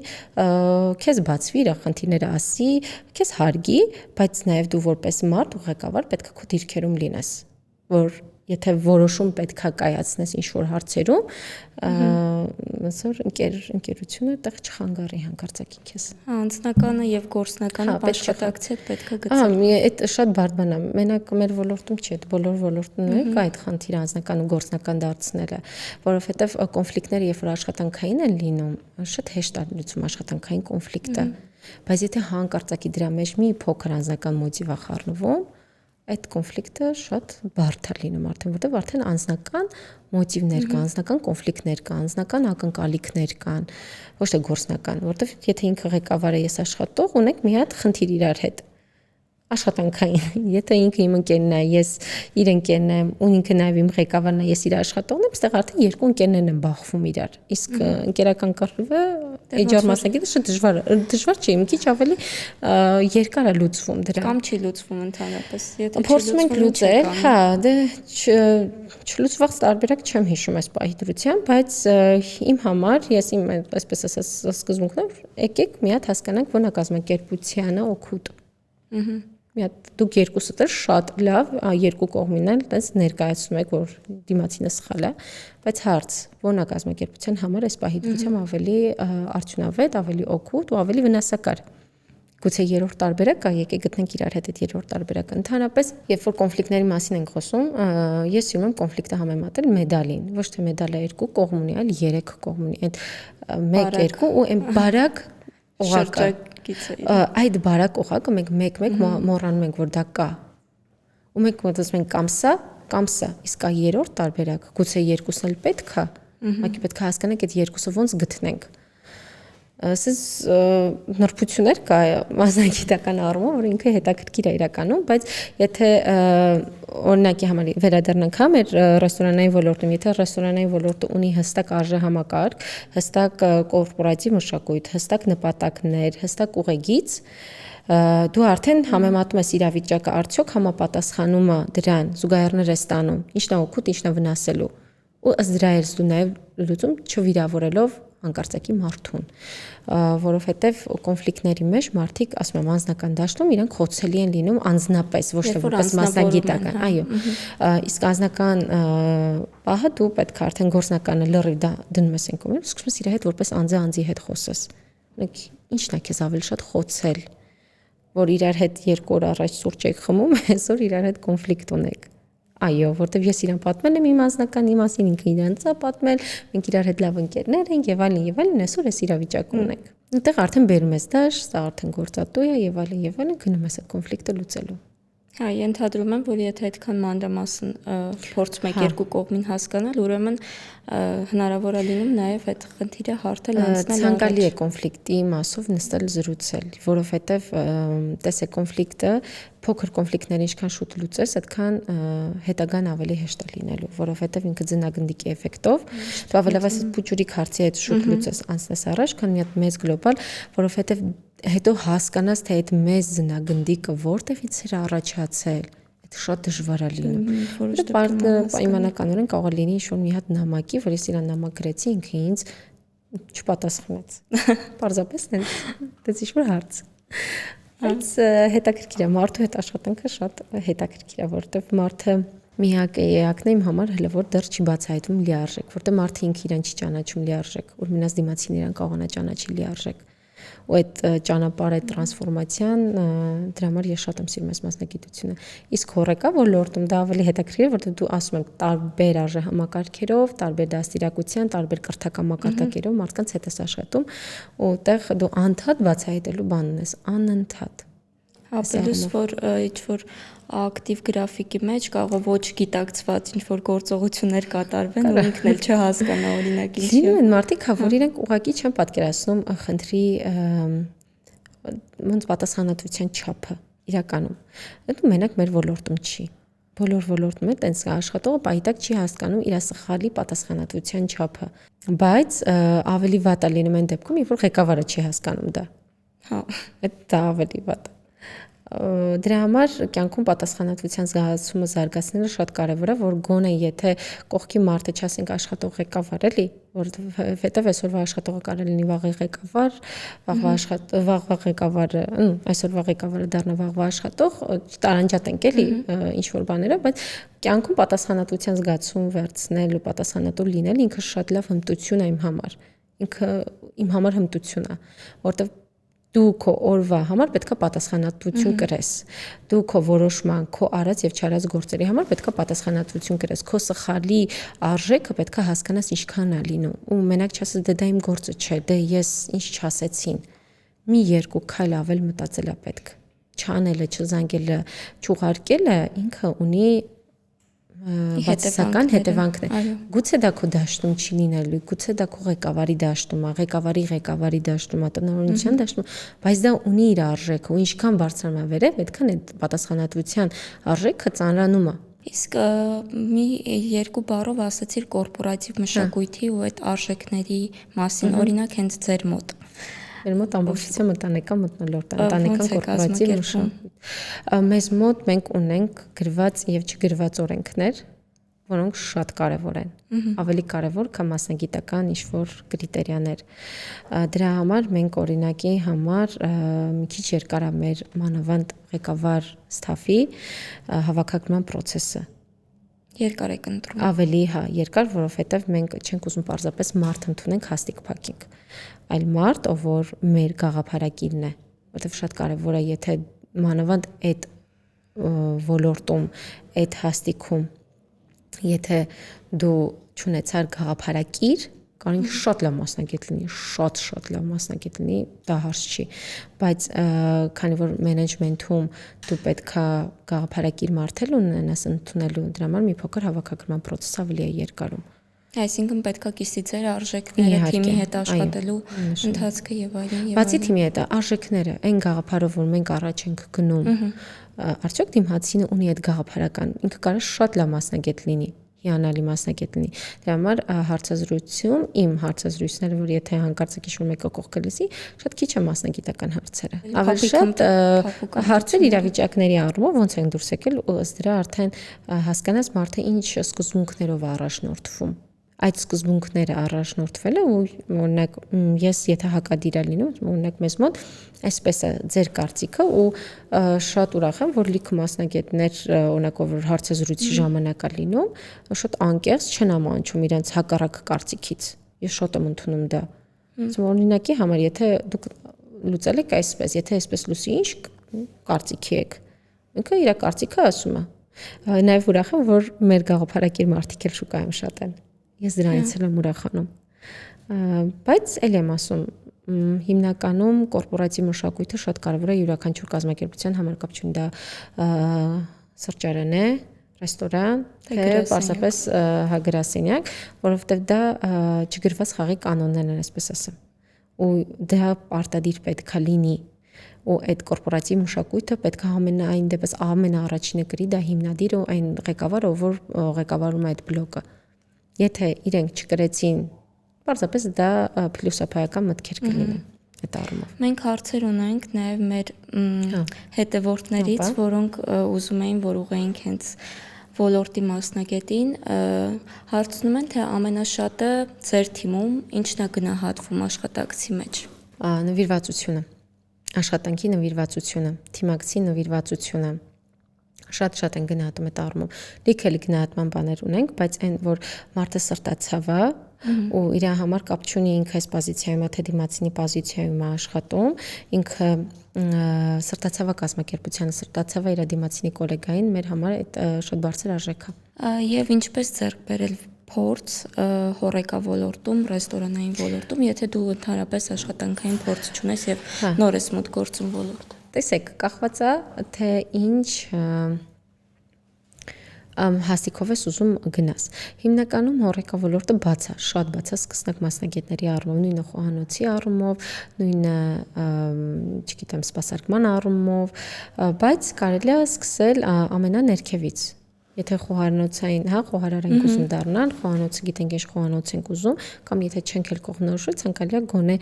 քեզ բացվի իր խնդիրները ասի քեզ հարգի բայց նաեւ դու որպես մարդ ու ղեկավար պետք է քո դիրքերում լինես որ եթե որոշում պետքա կայացնես ինչ-որ հարցերում, ասոր ընկերությունը տեղ չխանգարի հանկարծակի քեզ։ Հա, անձնականը եւ գործնականը աշխատակցի պետքա գծել։ Այդ շատ բարդ բան է։ Մենակ մեր ոլորտում չի, այդ բոլոր ոլորտներում կա այդ խնդիրը անձնական ու գործնական դարձնելը, որովհետեւ կոնֆլիկտները երբ որ աշխատանքային են լինում, շատ հեշտ է լուծում աշխատանքային կոնֆլիկտը, բայց եթե հանկարծակի դրա մեջ մի փոքր անձնական մոտիվ է խառնվում, այդ կոնֆլիկտը շատ բարդ է լինում արդեն, որտեղ արդեն անձնական մոտիվներ կան, անձնական կոնֆլիկտներ կան, անձնական ակնկալիքներ կան, ոչ թե գործնական, որտեղ եթե ինքը ղեկավար է, ես աշխատող, ունենք մի հատ խնդիր իրար հետ։ Աշխատանքային, եթե ինքը իմ ընկերն է, ես իր ընկերն եմ, ու ինքը նաև իմ ղեկավարն է, ես իր աշխատողն եմ, այստեղ արդեն երկու ընկերներն են բախվում իրար։ Իսկ ընկերական կռվը HR մասնագետը շատ դժվար չէ, մի քիչ ավելի երկար է լուծվում դրա։ Կամ չի լուծվում ընդհանրապես, եթե փորձում ենք լուծել, հա, դե չլուծված տարբերակ չեմ հիշում այս պահի դրությամբ, բայց իմ համար, ես իմ այսպես ասած սկզբունքներով եկեք մի հատ հասկանանք, որ նա կազմակերպությանը օգուտ։ Մի հատ դուք երկուսդ էլ շատ լավ երկու կողմին էլ տես ներկայացնում եք, որ դիմացինը սխալ է, բայց հարց, որն է կազմակերպության համար այս պահի դրությամբ ավելի արդյունավետ, ավելի օգուտ ու ավելի վնասակար։ Գուցե երրորդ տարբերակ կա, եկեք գտնենք իրար հետ այդ երրորդ տարբերակը։ Ընդհանրապես, երբ որ կոնֆլիկտների մասին ենք խոսում, ես սիրում եմ կոնֆլիկտը համեմատել մեդալին, ոչ թե մեդալը երկու կողմ ունի, այլ 3 կողմ ունի, այդ 1-2 ու այն բարակ օղակը։ Այդ բարակ օղակը մենք մեկ-մեկ մոռանում ենք, որ դա կա։ Ու մենք մտածում ենք կամ սա, իսկ այ երրորդ տարբերակ, գուցե երկուսն էլ պետք է, ուղղակի պետք է հասկանանք այդ երկուսը ոնց գտնենք։ Սենց նրբություններ կա մասնագիտական առումով, որ ինքը հետաքրքիր է իրականում, բայց եթե օրինակի համար վերադառնանք մեր ռեստորանային ոլորտում, եթե ռեստորանային ոլորտը ունի հստակ արժեհամակարգ, հստակ կորպորատիվ մշակույթ, հստակ նպատակներ, հստակ ուղեգիծ, դու արդեն համեմատում ես իրավիճակը, արդյոք համապատասխանում է դրան, զուգահեռներ ես տանում, ինչն է օգուտ, ինչն է վնասելու։ Ու ըստ դրա ես դու նաև լուծում չվիրավորելով հանկարծակի մարդուն, որովհետև կոնֆլիկտների մեջ մարդիկ, ասում եմ, անձնական դաշտում իրանք խոցելի են լինում անձնապես, ոչ թե որպես մասնագիտական, այո, իսկ անձնական պահը դու պետք է արդեն գործնականը լրիվ դնում ես այն կողմը, սկսում ես իր հետ որպես անձի հետ խոսես։ Ինչն է քեզ ավելի շատ խոցել, որ իրար հետ 2 օր առաջ սուրճ եք խմում, այսօր իրար հետ կոնֆլիկտ ունեք։ Այո, որտեվ ես իրան պատմել եմ իմ անձնականի մասին, ինքը իրանց է պատմել, մենք իրար հետ լավ ընկերներ ենք եւ այլն, այսօր էս իրավիճակում ունենք։ Այնտեղ արդեն բերում ես դաշ, սա արդեն գործատու է եւ այլն, գնում ես այդ կոնֆլիկտը լուծելու։ Հա, ենթադրում եմ, որ եթե այդքան մանրամասն փորձում եք երկու կողմին հասկանալ, ուրեմն հնարավոր է լինում նաև այդ խնդիրը հարթել անցնել։ Ցանկալի է կոնֆլիկտի մասով նստել զրուցել, որովհետև տեսեք կոնֆլիկտը, փոքր կոնֆլիկտները ինչքան շուտ լուծես, այդքան հետագան ավելի հեշտ է լինելու, որովհետև ինքը ձնագնդիկի էֆեկտով դու ավելավաս փուճուրիկ հարցի հետ շուտ լուծես անցնես առաջ, քան մի հատ մեծ գլոբալ, որովհետև հետո հասկանաս թե այդ մեծ ձնագնդիկը որտեղից էր առաջացել, այդ շատ դժվար է լինում։ Պայմանականորեն կարող է լինի ինչ-որ մի հատ նամակի, որ ես իրան նամակ գրեցի, ինքը ինձ չպատասխանեց։ Պարզապես դες ինչ-որ հարց։ Բայց հետաքրքիր է, մարդու հետ աշխատանքը շատ հետաքրքիր է, որովհետև մարդը միակ էակն է իմ համար հələ որ դեռ չի բացահայտվում լիարժեք, որտեղ մարդը ինքը իրան չի ճանաչում լիարժեք, որ մենակ դիմացին իրան կարողանա ճանաչի լիարժեք։ Ու այդ ճանապարհը, այդ տրանսֆորմացիան, դրա համար ես շատ եմ սիրում այս մասնագիտությունը։ Իսկ հորեկա ոլորտում դա ավելի հետաքրքիր է, որտեղ դու ասում եմ տարբեր արժեհամակարգերով, տարբեր դաստիարակության, տարբեր կրթական մակարդակերով մարդկանց հետ ես աշխատում, ու այդտեղ դու անդադ բացահայտելու բան ունես, անընդհատ։ Հա, պլյուս որ ինչ-որ ակտիվ գրաֆիկի մեջ կարող ոչ գիտակցված ինչ-որ գործողություններ կատարվեն, ու ինքն էլ չհասկանա օրինակ ինչի։ Լինում են մարդիկ, որ իրենք ուղղակի չեն պատկերացնում խնդրի ոնց պատասխանատվության չափը իրականում։ Դա մենակ մեր ոլորտում չի։ Բոլոր ոլորտում է տենց աշխատողը պայտակ չի հասկանում իր սխալի պատասխանատվության չափը, բայց ավելի վատ է լինում այն դեպքում, երբ որ ղեկավարը չի հասկանում դա։ Հա, դա ավելի վատ է։ Դրա համար կյանքում պատասխանատվության զգացումը զարգացնելը շատ կարևոր է, որ գոնե եթե կողքի մարդը չասենք աշխատող ղեկավար էլի, որովհետև այսօրվա աշխատողը կարող լինի վաղ ղեկավար, վաղվա ղեկավարը, այսօրվա ղեկավարը դառնա վաղվա աշխատող, տարանջատ ենք էլի ինչ որ բաներով, բայց կյանքում պատասխանատվության զգացում վերցնել ու պատասխանատու լինել ինքը շատ լավ հմտություն է իմ համար։ Ինքը իմ համար հմտություն է, որովհետև դու քո օրվա համար պետք է պատասխանատվություն կրես։ Դու քո որոշման, քո արած եւ չարած գործերի համար պետք է պատասխանատվություն կրես։ Քո սխալի արժեքը պետք է հասկանաս ինչքան է լինում։ Ու մենակ չասես դա իմ գործը չէ, դե ես ինչ չասեցին։ Մի երկու քայլ ավել մտածելա պետք։ Չանելը, չզանգելը, չուղարկելը ինքը ունի բացասական հետևանքներ։ Գուցե դա քո դաշտում չի լինելու, գուցե դա քո ղեկավարի դաշտում է, ղեկավարի դաշտում է, տնօրինության դաշտում, բայց դա ունի իր արժեքը, ու ինչքան բարձրանում է վերև, այդքան այդ պատասխանատվության արժեքը ծանրանում է։ Իսկ մի երկու բառով ասացիր կորպորատիվ մշակույթի ու այդ արժեքների մասին, օրինակ հենց ձեր մոտ։ Մեր մոտ ամբողջությամբ ընտանեկան մթնոլորտ, ընտանեկան կորպորատիվ մշակույթ։ Մեզ մոտ մենք ունենք գրված եւ չգրված օրենքներ, որոնք շատ կարևոր են։ Ավելի կարևոր, քան մասնագիտական ինչ-որ կրիտերիաներ։ Դրա համար մենք օրինակի համար մի քիչ երկար է մեր մանավանդ ղեկավար ստաֆի հավաքագրման process-ը։ Երկար եք ընտրում։ Ավելի, հա, երկար, որովհետև մենք չենք ուզում պարզապես մարդ ընդունենք հաստիկ փակենք, այլ մարդ, ով որ մեր գաղափարակիրն է, որովհետև շատ կարևոր է, եթե մանավանդ այդ ոլորտում, այդ հաստիքում, եթե դու չունեցար գաղափարակիր, կարող ինքը շատ լավ մասնագետ լինի, շատ լավ մասնագետ լինի, դա հարց չի, բայց քանի որ մենեջմենթում դու պետքա գաղափարակիր մարդել ունենաս ընդունելու, դրա համար մի փոքր հավաքագրման process ավելի է երկարում։ Այսինքն պետքա կիսի ձեր արժեքները թիմի հետ աշխատելու ընթացքը եւ այլն եւ Բացի թիմի հետ արժեքները, այն գաղափարով, որ մենք առաջ ենք գնում, արդյոք դիմացինը ունի այդ գաղափարական, ինքը կարող է շատ լավ մասնագետ լինի, հիանալի մասնագետ լինի։ Դրա համար հարցազրույցում իմ հարցազրույցները, որ եթե հանկարծ ինչ-որ մեկը կողքը լսի, շատ քիչ է մասնագիտական հարցերը։ Ավելի շատ հարցեր իրավիճակների առումով ոնց են դուրս եկել, ու ըստ դրա արդեն հասկանաս մարդը ինչ սկզբունքներով է առաջնորդվում։ Այդ սկզբունքները առաջնորդվելը ու օրինակ ես եթե հակադիր լինում, օրինակ մեզ մոտ այսպես է ձեր կարծիքը ու շատ ուրախ եմ, որ լիքը մասնագետներ օրինակ որ հարցազրույցի ժամանակ է լինում, շատ անկեղծ չեն ամանչում իրենց հակառակ կարծիքից։ Ես շատ եմ ընդունում դա։ Օրինակի համար, եթե դուք լուծել եք այսպես, եթե այսպես լուսի ինչ կարծիքի եք, ինքը իր կարծիքը ասում է։ Նաև ուրախ եմ, որ մեր գաղափարակիր մարդիկ էլ շուկայում շատ են։ Ես դրանից եմ ուրախանում։ Բայց էլ եմ ասում, հիմնականում կորպորատիվ մշակույթը շատ կարևոր է յուրաքանչյուր կազմակերպության համար կապ չունի դա սրճարան է, ռեստորան, թե պարզապես գրասենյակ, որովհետև դա չգրված խաղի կանոններն են, այսպես ասեմ։ Ու դա պարտադիր պետք է լինի։ Ու այդ կորպորատիվ մշակույթը պետք է ամենայն դեպս ամենաառաջինը կրի դա հիմնադիրը ու այն ղեկավարը, որ ղեկավարում է այդ բլոկը։ Եթե իրենք չկրեցին, պարզապես դա փիլիսոփայական մտքեր կլինեն այդ առումով։ Մենք հարցեր ունենք նաև մեր հետևորդներից, որոնք ուզում էին, որ ուղղենք հենց ոլորտի մասնագետին, հարցնում են, թե ամենաշատը ձեր թիմում ինչն է գնահատվում աշխատակցի մեջ։ Նվիրվածությունը, աշխատանքի նվիրվածությունը, թիմակցի նվիրվածությունը շատ են գնահատում այդ առումով։ Լիքը գնահատման բաներ ունենք, բայց այն որ մարդը սրտացավ է ու իր համար կապ չունի ինքը այս պոզիցիայում է, թե դիմացինի պոզիցիայում է աշխատում, ինքը սրտացավ է կազմակերպությանը, սրտացավ է իր դիմացինի գոլեգային, մեր համար այդ շատ բարձր արժեք է։ Եվ ինչպես ձեռք բերել փորձ հոռեկա ոլորտում, ռեստորանային ոլորտում, եթե դու ընդհանրապես աշխատանքային փորձ չունես եւ նոր ես մոտ գործում ոլորտ։ Տեսեք, կախված է թե ինչ հասիկով ես ուզում գնաս։ Հիմնականում հոռեկա ոլորտը բաց է, շատ բաց է, սկսնակ մասնագետների առումով, նույնը խոհանոցի առումով, նույնը, չգիտեմ, սպասարկման առումով, բայց կարելի է սկսել ամենաներքևից։ Եթե խոհանոցային, խոհարար ենք ուզում դառնալ, խոհանոցը գիտենք ինչ խոհանոց ենք ուզում, կամ եթե չենք էլ կողմնորոշել, ցանկալի է գոնե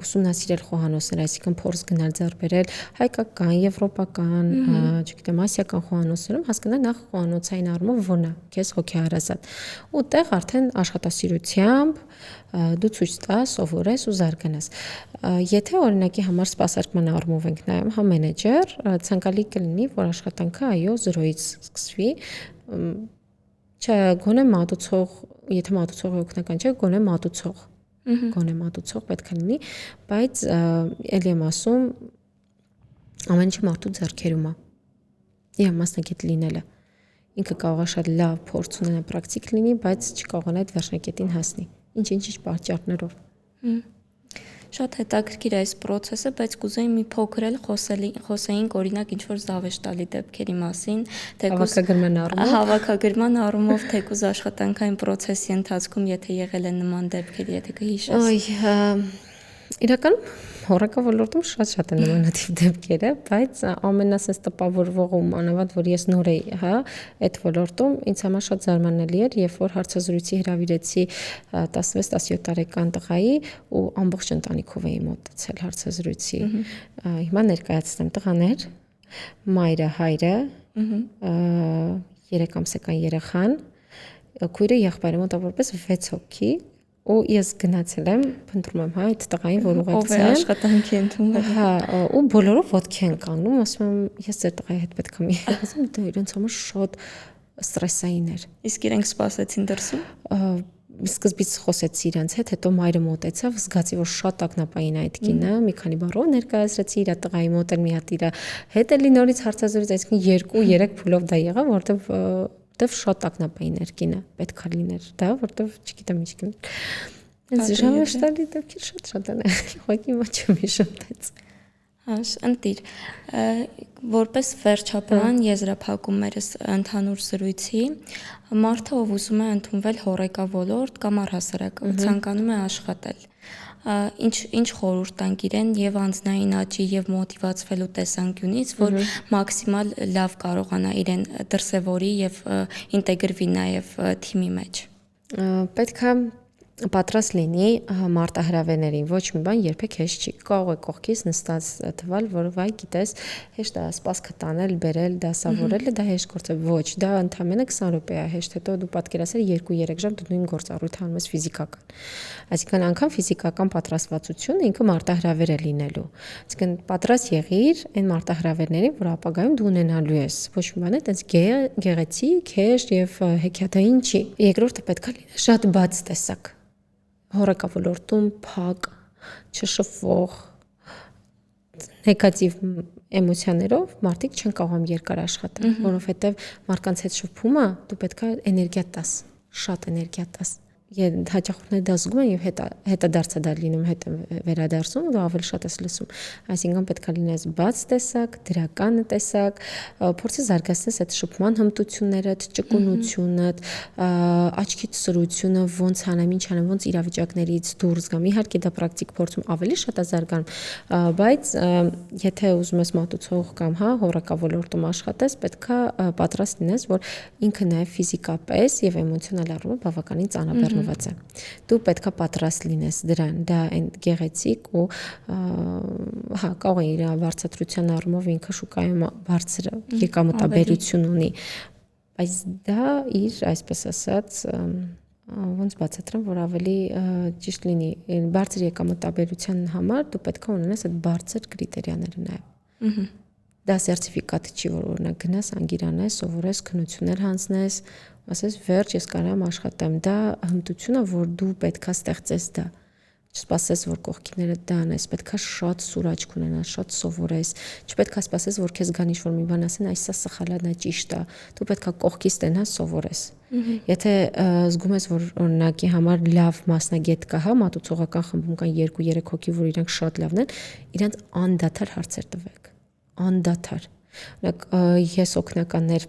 ուսումնասիրել խոհանոցներ, այսինքն փորձ գնալ ձեռք բերել հայկական, եվրոպական, չգիտեմ, ասիական խոհանոցներում, հասկանալ նախ խոհանոցային առումով որն է քեզ հոգեհարազատ։ Ու տեղ արդեն աշխատասիրությամբ դու ցույց տաս, սովորես ու զարգանաս։ Եթե օրինակի համար սպասարկման առումով ենք նայում, հա մենեջեր, ցանկալի կլինի, որ աշխատանքը այո 0-ից սկսվի, գոնե մատուցող, եթե մատուցողը օգնական չէ, գոնե մատուցող պետք է լինի, բայց ելի եմ ասում, ամեն ինչ մարդու ձեռքերում է։ Եվ մասնագետ լինելը։ Ինքը կարող է շատ լավ փորձ ունենա, պրակտիկ լինի, բայց չկարողանա այդ վերջնակետին հասնի։ Ինչ պատճառներով։ Շատ հետաքրքիր է այս process-ը, բայց կուզեի մի փոքր էլ խոսեինք օրինակ ինչ որ զավեշտալի դեպքերի մասին, հավաքագրման առումով, թեկուզ աշխատանքային process-ի ընթացքում, եթե եղել են նման դեպքեր, եթե կհիշես։ Իրականում հոռեկա ոլորտում շատ են նմանատիպ դեպքերը, բայց ամենասենց տպավորվողում անավատ, որ ես նոր էի, այդ ոլորտում ինձ համար շատ զարմանալի էր, երբ որ հարցազրույցի հրավիրեցի 16-17 տարեկան տղայի ու ամբողջ ընտանիքով էի մոտեցել հարցազրույցի։ Հիմա ներկայացնեմ տղաներ, մայրը, հայրը, 3 ամսական երեխան, քույրը եղբայրը մոտավորապես 6 հոգի ու ես գնացել եմ, փնտրում եմ, այդ տղային, որ ուղեկցեմ, աշխատանքի ընդունվել։ Ու բոլորով ոտքի են կանգնում, ասում եմ, ես ձեր տղայի հետ պետք է մի ասում, դա իրենց համար շատ ստրեսային էր։ Իսկ իրենք սպասեցին դրսում։ Սկզբից խոսեցի իրենց հետ, հետո մայրը մոտեցավ, զգացի, որ շատ ակնապային այդ կինը, մի քանի բառով ներկայացրեցի իր տղայի մոտ էլ մի հատ իր հետ էլի նորից հարցազրույց, այսինքն 2-3 փուլով դա եղավ, որտեվ շատ ակնապային էր կինը, պետք է լիներ դա, որտեվ չգիտեմ ինչ կլիներ։ Այս ժամանակաշտալի դեպքեր շատ են, ուղղակի ոչ մի շփոթեց։ Ընտիր, որպես վերջապահան եզրափակում մերս ընդհանուր զրույցի, մարդը ով ուզում է ընդունվել հոռեկա ոլորտ կամ առհասարակ ցանկանում է աշխատել, ինչ խորհուրդ տանք իրեն եւ անձնային աճի եւ մոտիվացվելու տեսանկյունից, որ մաքսիմալ լավ կարողանա իրեն դրսևորի եւ ինտեգրվի նաեւ թիմի մեջ։ Պետք է պատրաստ լինի մարտահրավերներին, ոչ մի բան երբեք հեշտ չի։ Կարող է կողքից նստած թվալ, որ վայ, գիտես, հեշտ է սպասքը տանել, բերել, դասավորելը, դա հեշտ գործ է։ Ոչ, դա ընդամենը 20 րոպե է հեշտ, հետո դու պատկերացրու 2-3 ժամ դու նույն գործառույթը անում ես ֆիզիկական։ Այսինքն անգամ ֆիզիկական պատրաստվածությունը ինքը մարտահրավեր է լինելու։ Այսինքն պատրաստ եղիր այն մարտահրավերներին, որ ապագայում դու ունենալու ես։ Ոչ մի բան է այդպես գեղեցիկ, հեշտ եւ հեքիաթային չի։ Երկրորդը պետք է լինի շատ բաց տեսակ։ Հոռեկա ոլորտում փակ, չշփվող, նեգատիվ էմոցիաներով մարդիկ չեն կարողանում երկար աշխատել, որովհետև մարդկանց հետ շփումը դու պետք է էներգիա տաս, շատ էներգիա տաս։ Հաճախորդները դա զգում են եւ հետադարձ է դա լինում, հետ վերադարձում ու ավելի շատ ես լսում։ Այսինքն պետք է լինես բաց տեսակ, դրական տեսակ, փորձի զարգացնես այդ շփման հմտությունները, ճկունությունը, աչքիդ սրությունը, ոնց անեմ, ինչ անեմ, ոնց իրավիճակներից դուրս գամ։ Իհարկե դա պրակտիկ փորձում ավելի շատ է զարգանում, բայց եթե ուզում ես մատուցող կամ հոռեկա ոլորտում աշխատես, պետք է պատրաստ լինես, որ ինքը նաեւ ֆիզիկապես եւ էմոցիոնալ առումով բավականին ծանրաբեռ Դու պետք է պատրաստ լինես դրան, դա այն գեղեցիկ ու կարող է իր բարձրացության առումով ինքը շուկայում բարձր եկամտաբերություն ունի, բայց դա իր, այսպես ասած, ոնց բացատրեմ, որ ավելի ճիշտ լինի, բարձր եկամտաբերության համար դու պետք է ունենաս այդ բարձր կրիտերիաները նաև։ Դա սերտիֆիկատ չի, որ օրինակ գնաս անգիրանես, սովորես, քննություններ հանձնես, ասես վերջ ես կարամ աշխատեմ, դա հմտությունը, որ դու պետքա ստեղծես դա, չսպասես, որ կողքիները դա անես, պետքա շատ սուր աչք ունենաս, շատ սովորես, չպետքա սպասես, որ քեզ գան ինչ-որ մի բան ասեն, այս սա սխալ է, դա ճիշտ է, դու պետքա կողքից տենաս, սովորես։ Եթե զգում ես, որ օրինակի համար լավ մասնագետ կա, մատուցողական խմբում կան 2-3 հոգի, որ իրանք շատ լավն են, իրանք անդադար հարցեր տվեք, անդադար։ Օրինակ ես օգնականներ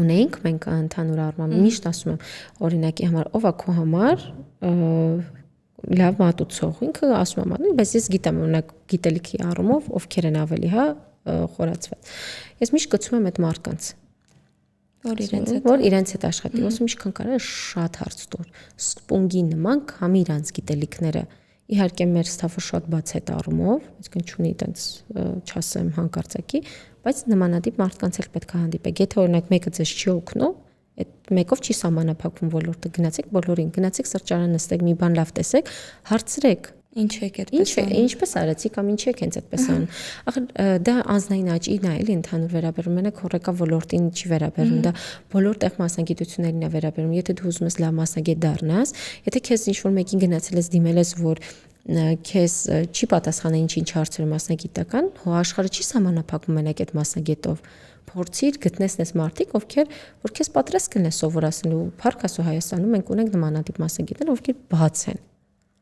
ունեինք մենք ընդհանուր առմամբ միշտ ասում եմ օրինակի համար ով է քո համար լավ մատուցող ինքը ասում եմ բայց ես գիտեմ օրինակ գիտելիքի առումով ովքեր են ավելի խորացված ես միշտ գցում եմ այդ մարդկանց որ իրենց հետ աշխատի ոսում ինչքան կարող շատ հարց տուր սպունգի նման կամ իրանց գիտելիքները իհարկե մեր ստաֆը շատ բաց է առումով այսինքն չունի այտենց չասեմ հանկարծակի բայց նմանատիպ մարդկանց էլ պետք է հանդիպեք եթե օրինակ մեկը ձեզ չի օգնում այդ մեկով չի սահմանափակվում ոլորտը գնացեք բոլորին գնացեք սրճարան նստեք մի բան լավ տեսեք հարցրեք ինչ եք այդպես անում ինչպես արեցի կամ ինչ եք հենց այդպես անում ախր դա անձնային աճին է էլի ընդհանուր վերաբերում մենակ հոռեկա ոլորտին չի վերաբերում դա բոլոր տեղ մասնագիտություններին է վերաբերում եթե դու ուզում ես լավ մասնագետ դառնաս եթե քեզ ինչ-որ մեկին գնացել ես դիմել ես որ քեզ չի պատասխանել ինչ հարցեր մասնագիտական, հո աշխարհը չի սահմանափակվում մենակ այդ մասնագետով։ Փորձիր գտնես նես մարդիկ, որ քեզ պատրաստ կլինեն սովորացնելու։ Փառք Աստծո Հայաստանում մենք ունենք նմանատիպ մասնագետներ, ովքեր բաց են։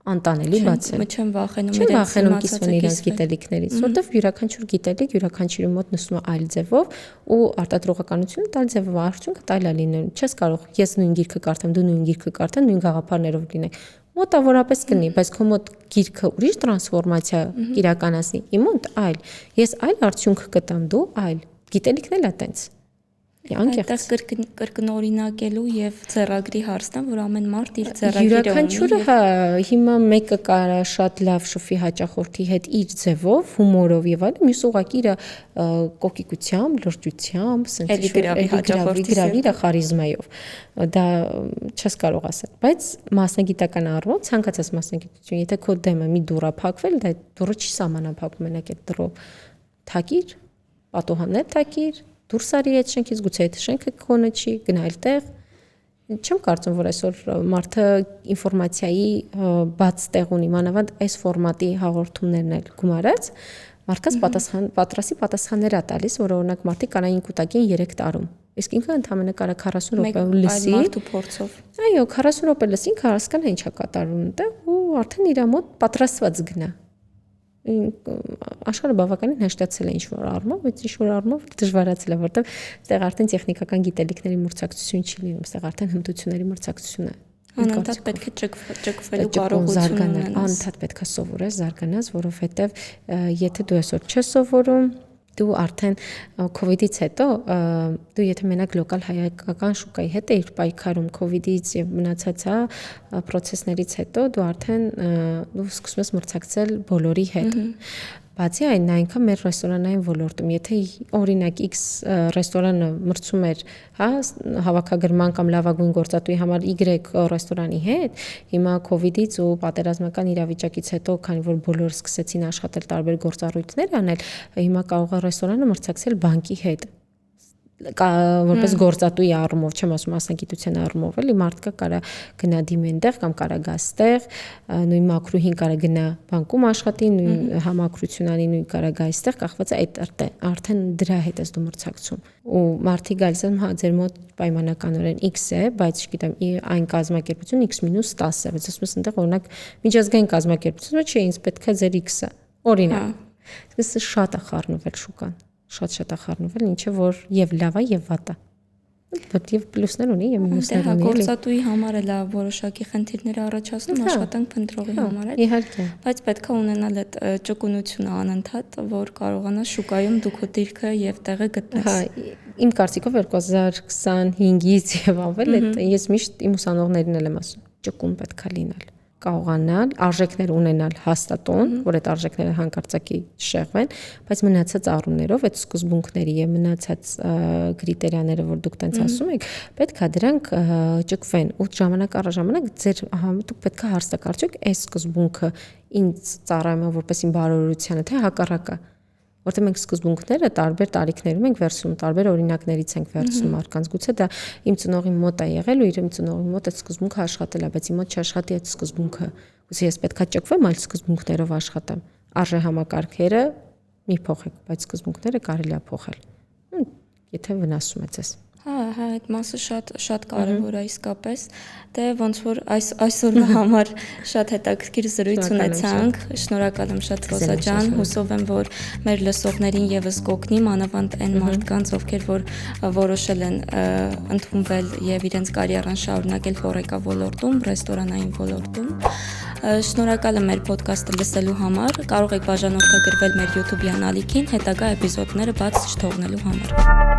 Անտանելի բաց են։ Չեն վախենում իրենց կիսվեն իրենց գիտելիքներից, որտեվ յուրաքանչյուր գիտելիք յուրաքանչյուրի մոտ նստում է այլ ձևով ու արտադրողականությունը տալ ձևով արդյունքը տալ է լինում։ Չես կարող ես նույն գիրքը կարդամ, դու նույն գիրքը կարդան, նույն գաղափարներով լինենք։ Մոտավորապես կլինի, բայց քո մոտ գիրքը ուրիշ տրանսֆորմացիա իրականացնի, իմ մոտ այլ։ Ես այլ արդյունք կտամ, դու այլ։ Գիտելիքն էլ է տենց։ Այդտեղ կրկնօրինակելու եւ ձեռագրի հարցն է, որ ամեն մարդ իր ձեռագիրը ունի։ Յուրաքանչյուրը հիմա մեկը կարա շատ լավ շփվի հաճախորդի հետ իր ձևով, հումորով եւ այլն, մյուս ուղղակի իր կոկիկությամբ, լրջությամբ, գրավի խարիզմայով։ Դա չես կարող ասել, բայց մասնագիտական առումով ցանկացած մասնագիտություն, եթե քո դեմը մի դուռ է փակվել, դա դուռը չի սահմանափակվում մենակ այդ դռով։ Թակիր, պատոհաններ թակիր դուրս արի այդ շենքից, գուցե այդ շենքը քոնը չի, գնա այլտեղ։ Չեմ կարծում, որ այսօր մարդը ինֆորմացիայի բաց տեղ ունի, մանավանդ այս ֆորմատի հաղորդումներն էլ գումարած, մարդկանց պատասխաններ է տալիս, որ օրինակ մարդիկ կանային կուտակին 3 տարում։ Իսկ ինքը ընդամենը կարա 40 րոպե լսի։ Մարդու փորձով։ Այո, 40 րոպե լսի, ինքը հասկանա ինչա կատարվում այդտեղ ու արդեն իր մոտ պատրաստված գնա։ աշխարհը բավականին հեշտացել է ինչ-որ առումով, բայց ինչ-որ առումով դժվարացել է, որտեղ այդտեղ արդեն տեխնիկական գիտելիքների մրցակցություն չի լինում, այստեղ արդեն հմտությունների մրցակցություն է։ Անընդհատ պետք է ճկվելու կարողություն ունենալ։ Անընդհատ պետք է սովորես, զարգանաս, որովհետև եթե դու այսօր չես սովորում, դու արդեն COVID-ից հետո դու եթե մենակ լոկալ հայկական շուկայի հետ էիր պայքարում COVID-ից եւ մնացած process-ներից հետո դու արդեն դու սկսում ես մրցակցել բոլորի հետ։ Բացի այն, այնքան մեր ռեստորանային ոլորտում, եթե օրինակ X ռեստորանը մրցում էր, հա, հավաքագրման կամ լավագույն գործատուի համար Y ռեստորանի հետ, հիմա COVID-ից ու պատերազմական իրավիճակից հետո, քանի որ բոլորը սկսեցին աշխատել տարբեր գործառույթներ անել, հիմա կարող է ռեստորանը մրցակցել բանկի հետ։ Որպես գործատուի առումով, չեմ ասում մասնագիտության առումով, էլի մարդկա կարա գնա դիմի այնտեղ կամ կարա գա այստեղ, նույն մակրուհին կարա գնա բանկում աշխատի, նույն համակրություն անի, նույն կարա գա այստեղ, կախված է այդ արդեն դրա հետ ես դու մրցակցում։ Ու մարդիկ գալիս են, հա, ձեր մոտ պայմանականորեն X է, բայց չգիտեմ, այն կազմակերպություն X-10 է, բայց ասում ես այնտեղ օրինակ միջազգային կազմակերպությունը չէ, ինձ պետք է ձեր X-ը։ Օրինակ։ Իսկ շատ է խառնվել շուկան։ Շատ է խառնվել, ինչը որ եւ լավ է եւ վատ է։ Բայց եւ պլյուսներ ունի եւ մինուսներ ունի։ Գործատուի համար էլ որոշակի խնդիրներ առաջացնում աշխատանք փնտրողի համար էլ։ Իհարկե։ Բայց պետք է ունենալ այդ ճկունությունը անընդհատ, որ կարողանաս շուկայում դու քո դիրքը եւ տեղը գտնես։ Հա, իմ կարծիքով 2025-ից եւ ավել այդ ես միշտ իմ ուսանողներին եմ ասում, ճկուն պետք է լինել։ Կարողանալ արժեքներ ունենալ հաստատուն, որ այդ արժեքները հանկարծակի շեղվեն, բայց մնացած առումներով այդ սկզբունքների եւ մնացած կրիտերիաները, որ դուք տենց ասում եք, պետք է դրանք ճկվեն ու ժամանակ առ ժամանակ ձեր դուք պետք է հարցնեք արդյոք այս սկզբունքը ինձ ծառայում է որպես իմ բարօրությանը, թե հակառակը։ Որտեղ մենք սկզբունքները տարբեր տարիքներում ենք վերցնում, տարբեր օրինակներից ենք վերցնում արքանց։ Գուցե դա իմ ծնողի մոտ է եղել ու իմ ծնողի մոտ այդ սկզբունքը աշխատել է, բայց իմ մոտ չաշխատի այդ սկզբունքը։ Գուցե ես պետքա ճկվեմ այլ սկզբունքներով աշխատեմ։ Արժե համակարգերը մի փոխեք, բայց սկզբունքները կարելի է փոխել։ Եթե վնասում է ձեզ։ Հա, այդ մասը շատ կարևոր է իսկապես։ Դե ոնց որ այսօրվա համար շատ հետաքրքիր զրույց ունեցանք։ Շնորհակալ եմ շատ Ռոզա ջան, հուսով եմ, որ մեր լսողներին եւս կօգնի, մանավանդ այն մարդկանց, ովքեր որ որոշել են ընդունվել եւ իրենց կարիերան շարունակել հոռեկա ոլորտում, ռեստորանային ոլորտում։ Շնորհակալ եմ մեր ոդկասթը լսելու համար։ Կարող եք բաժանորդագրվել մեր YouTube-յան ալիքին հետագա էպիզոդները բաց չթողնելու համար։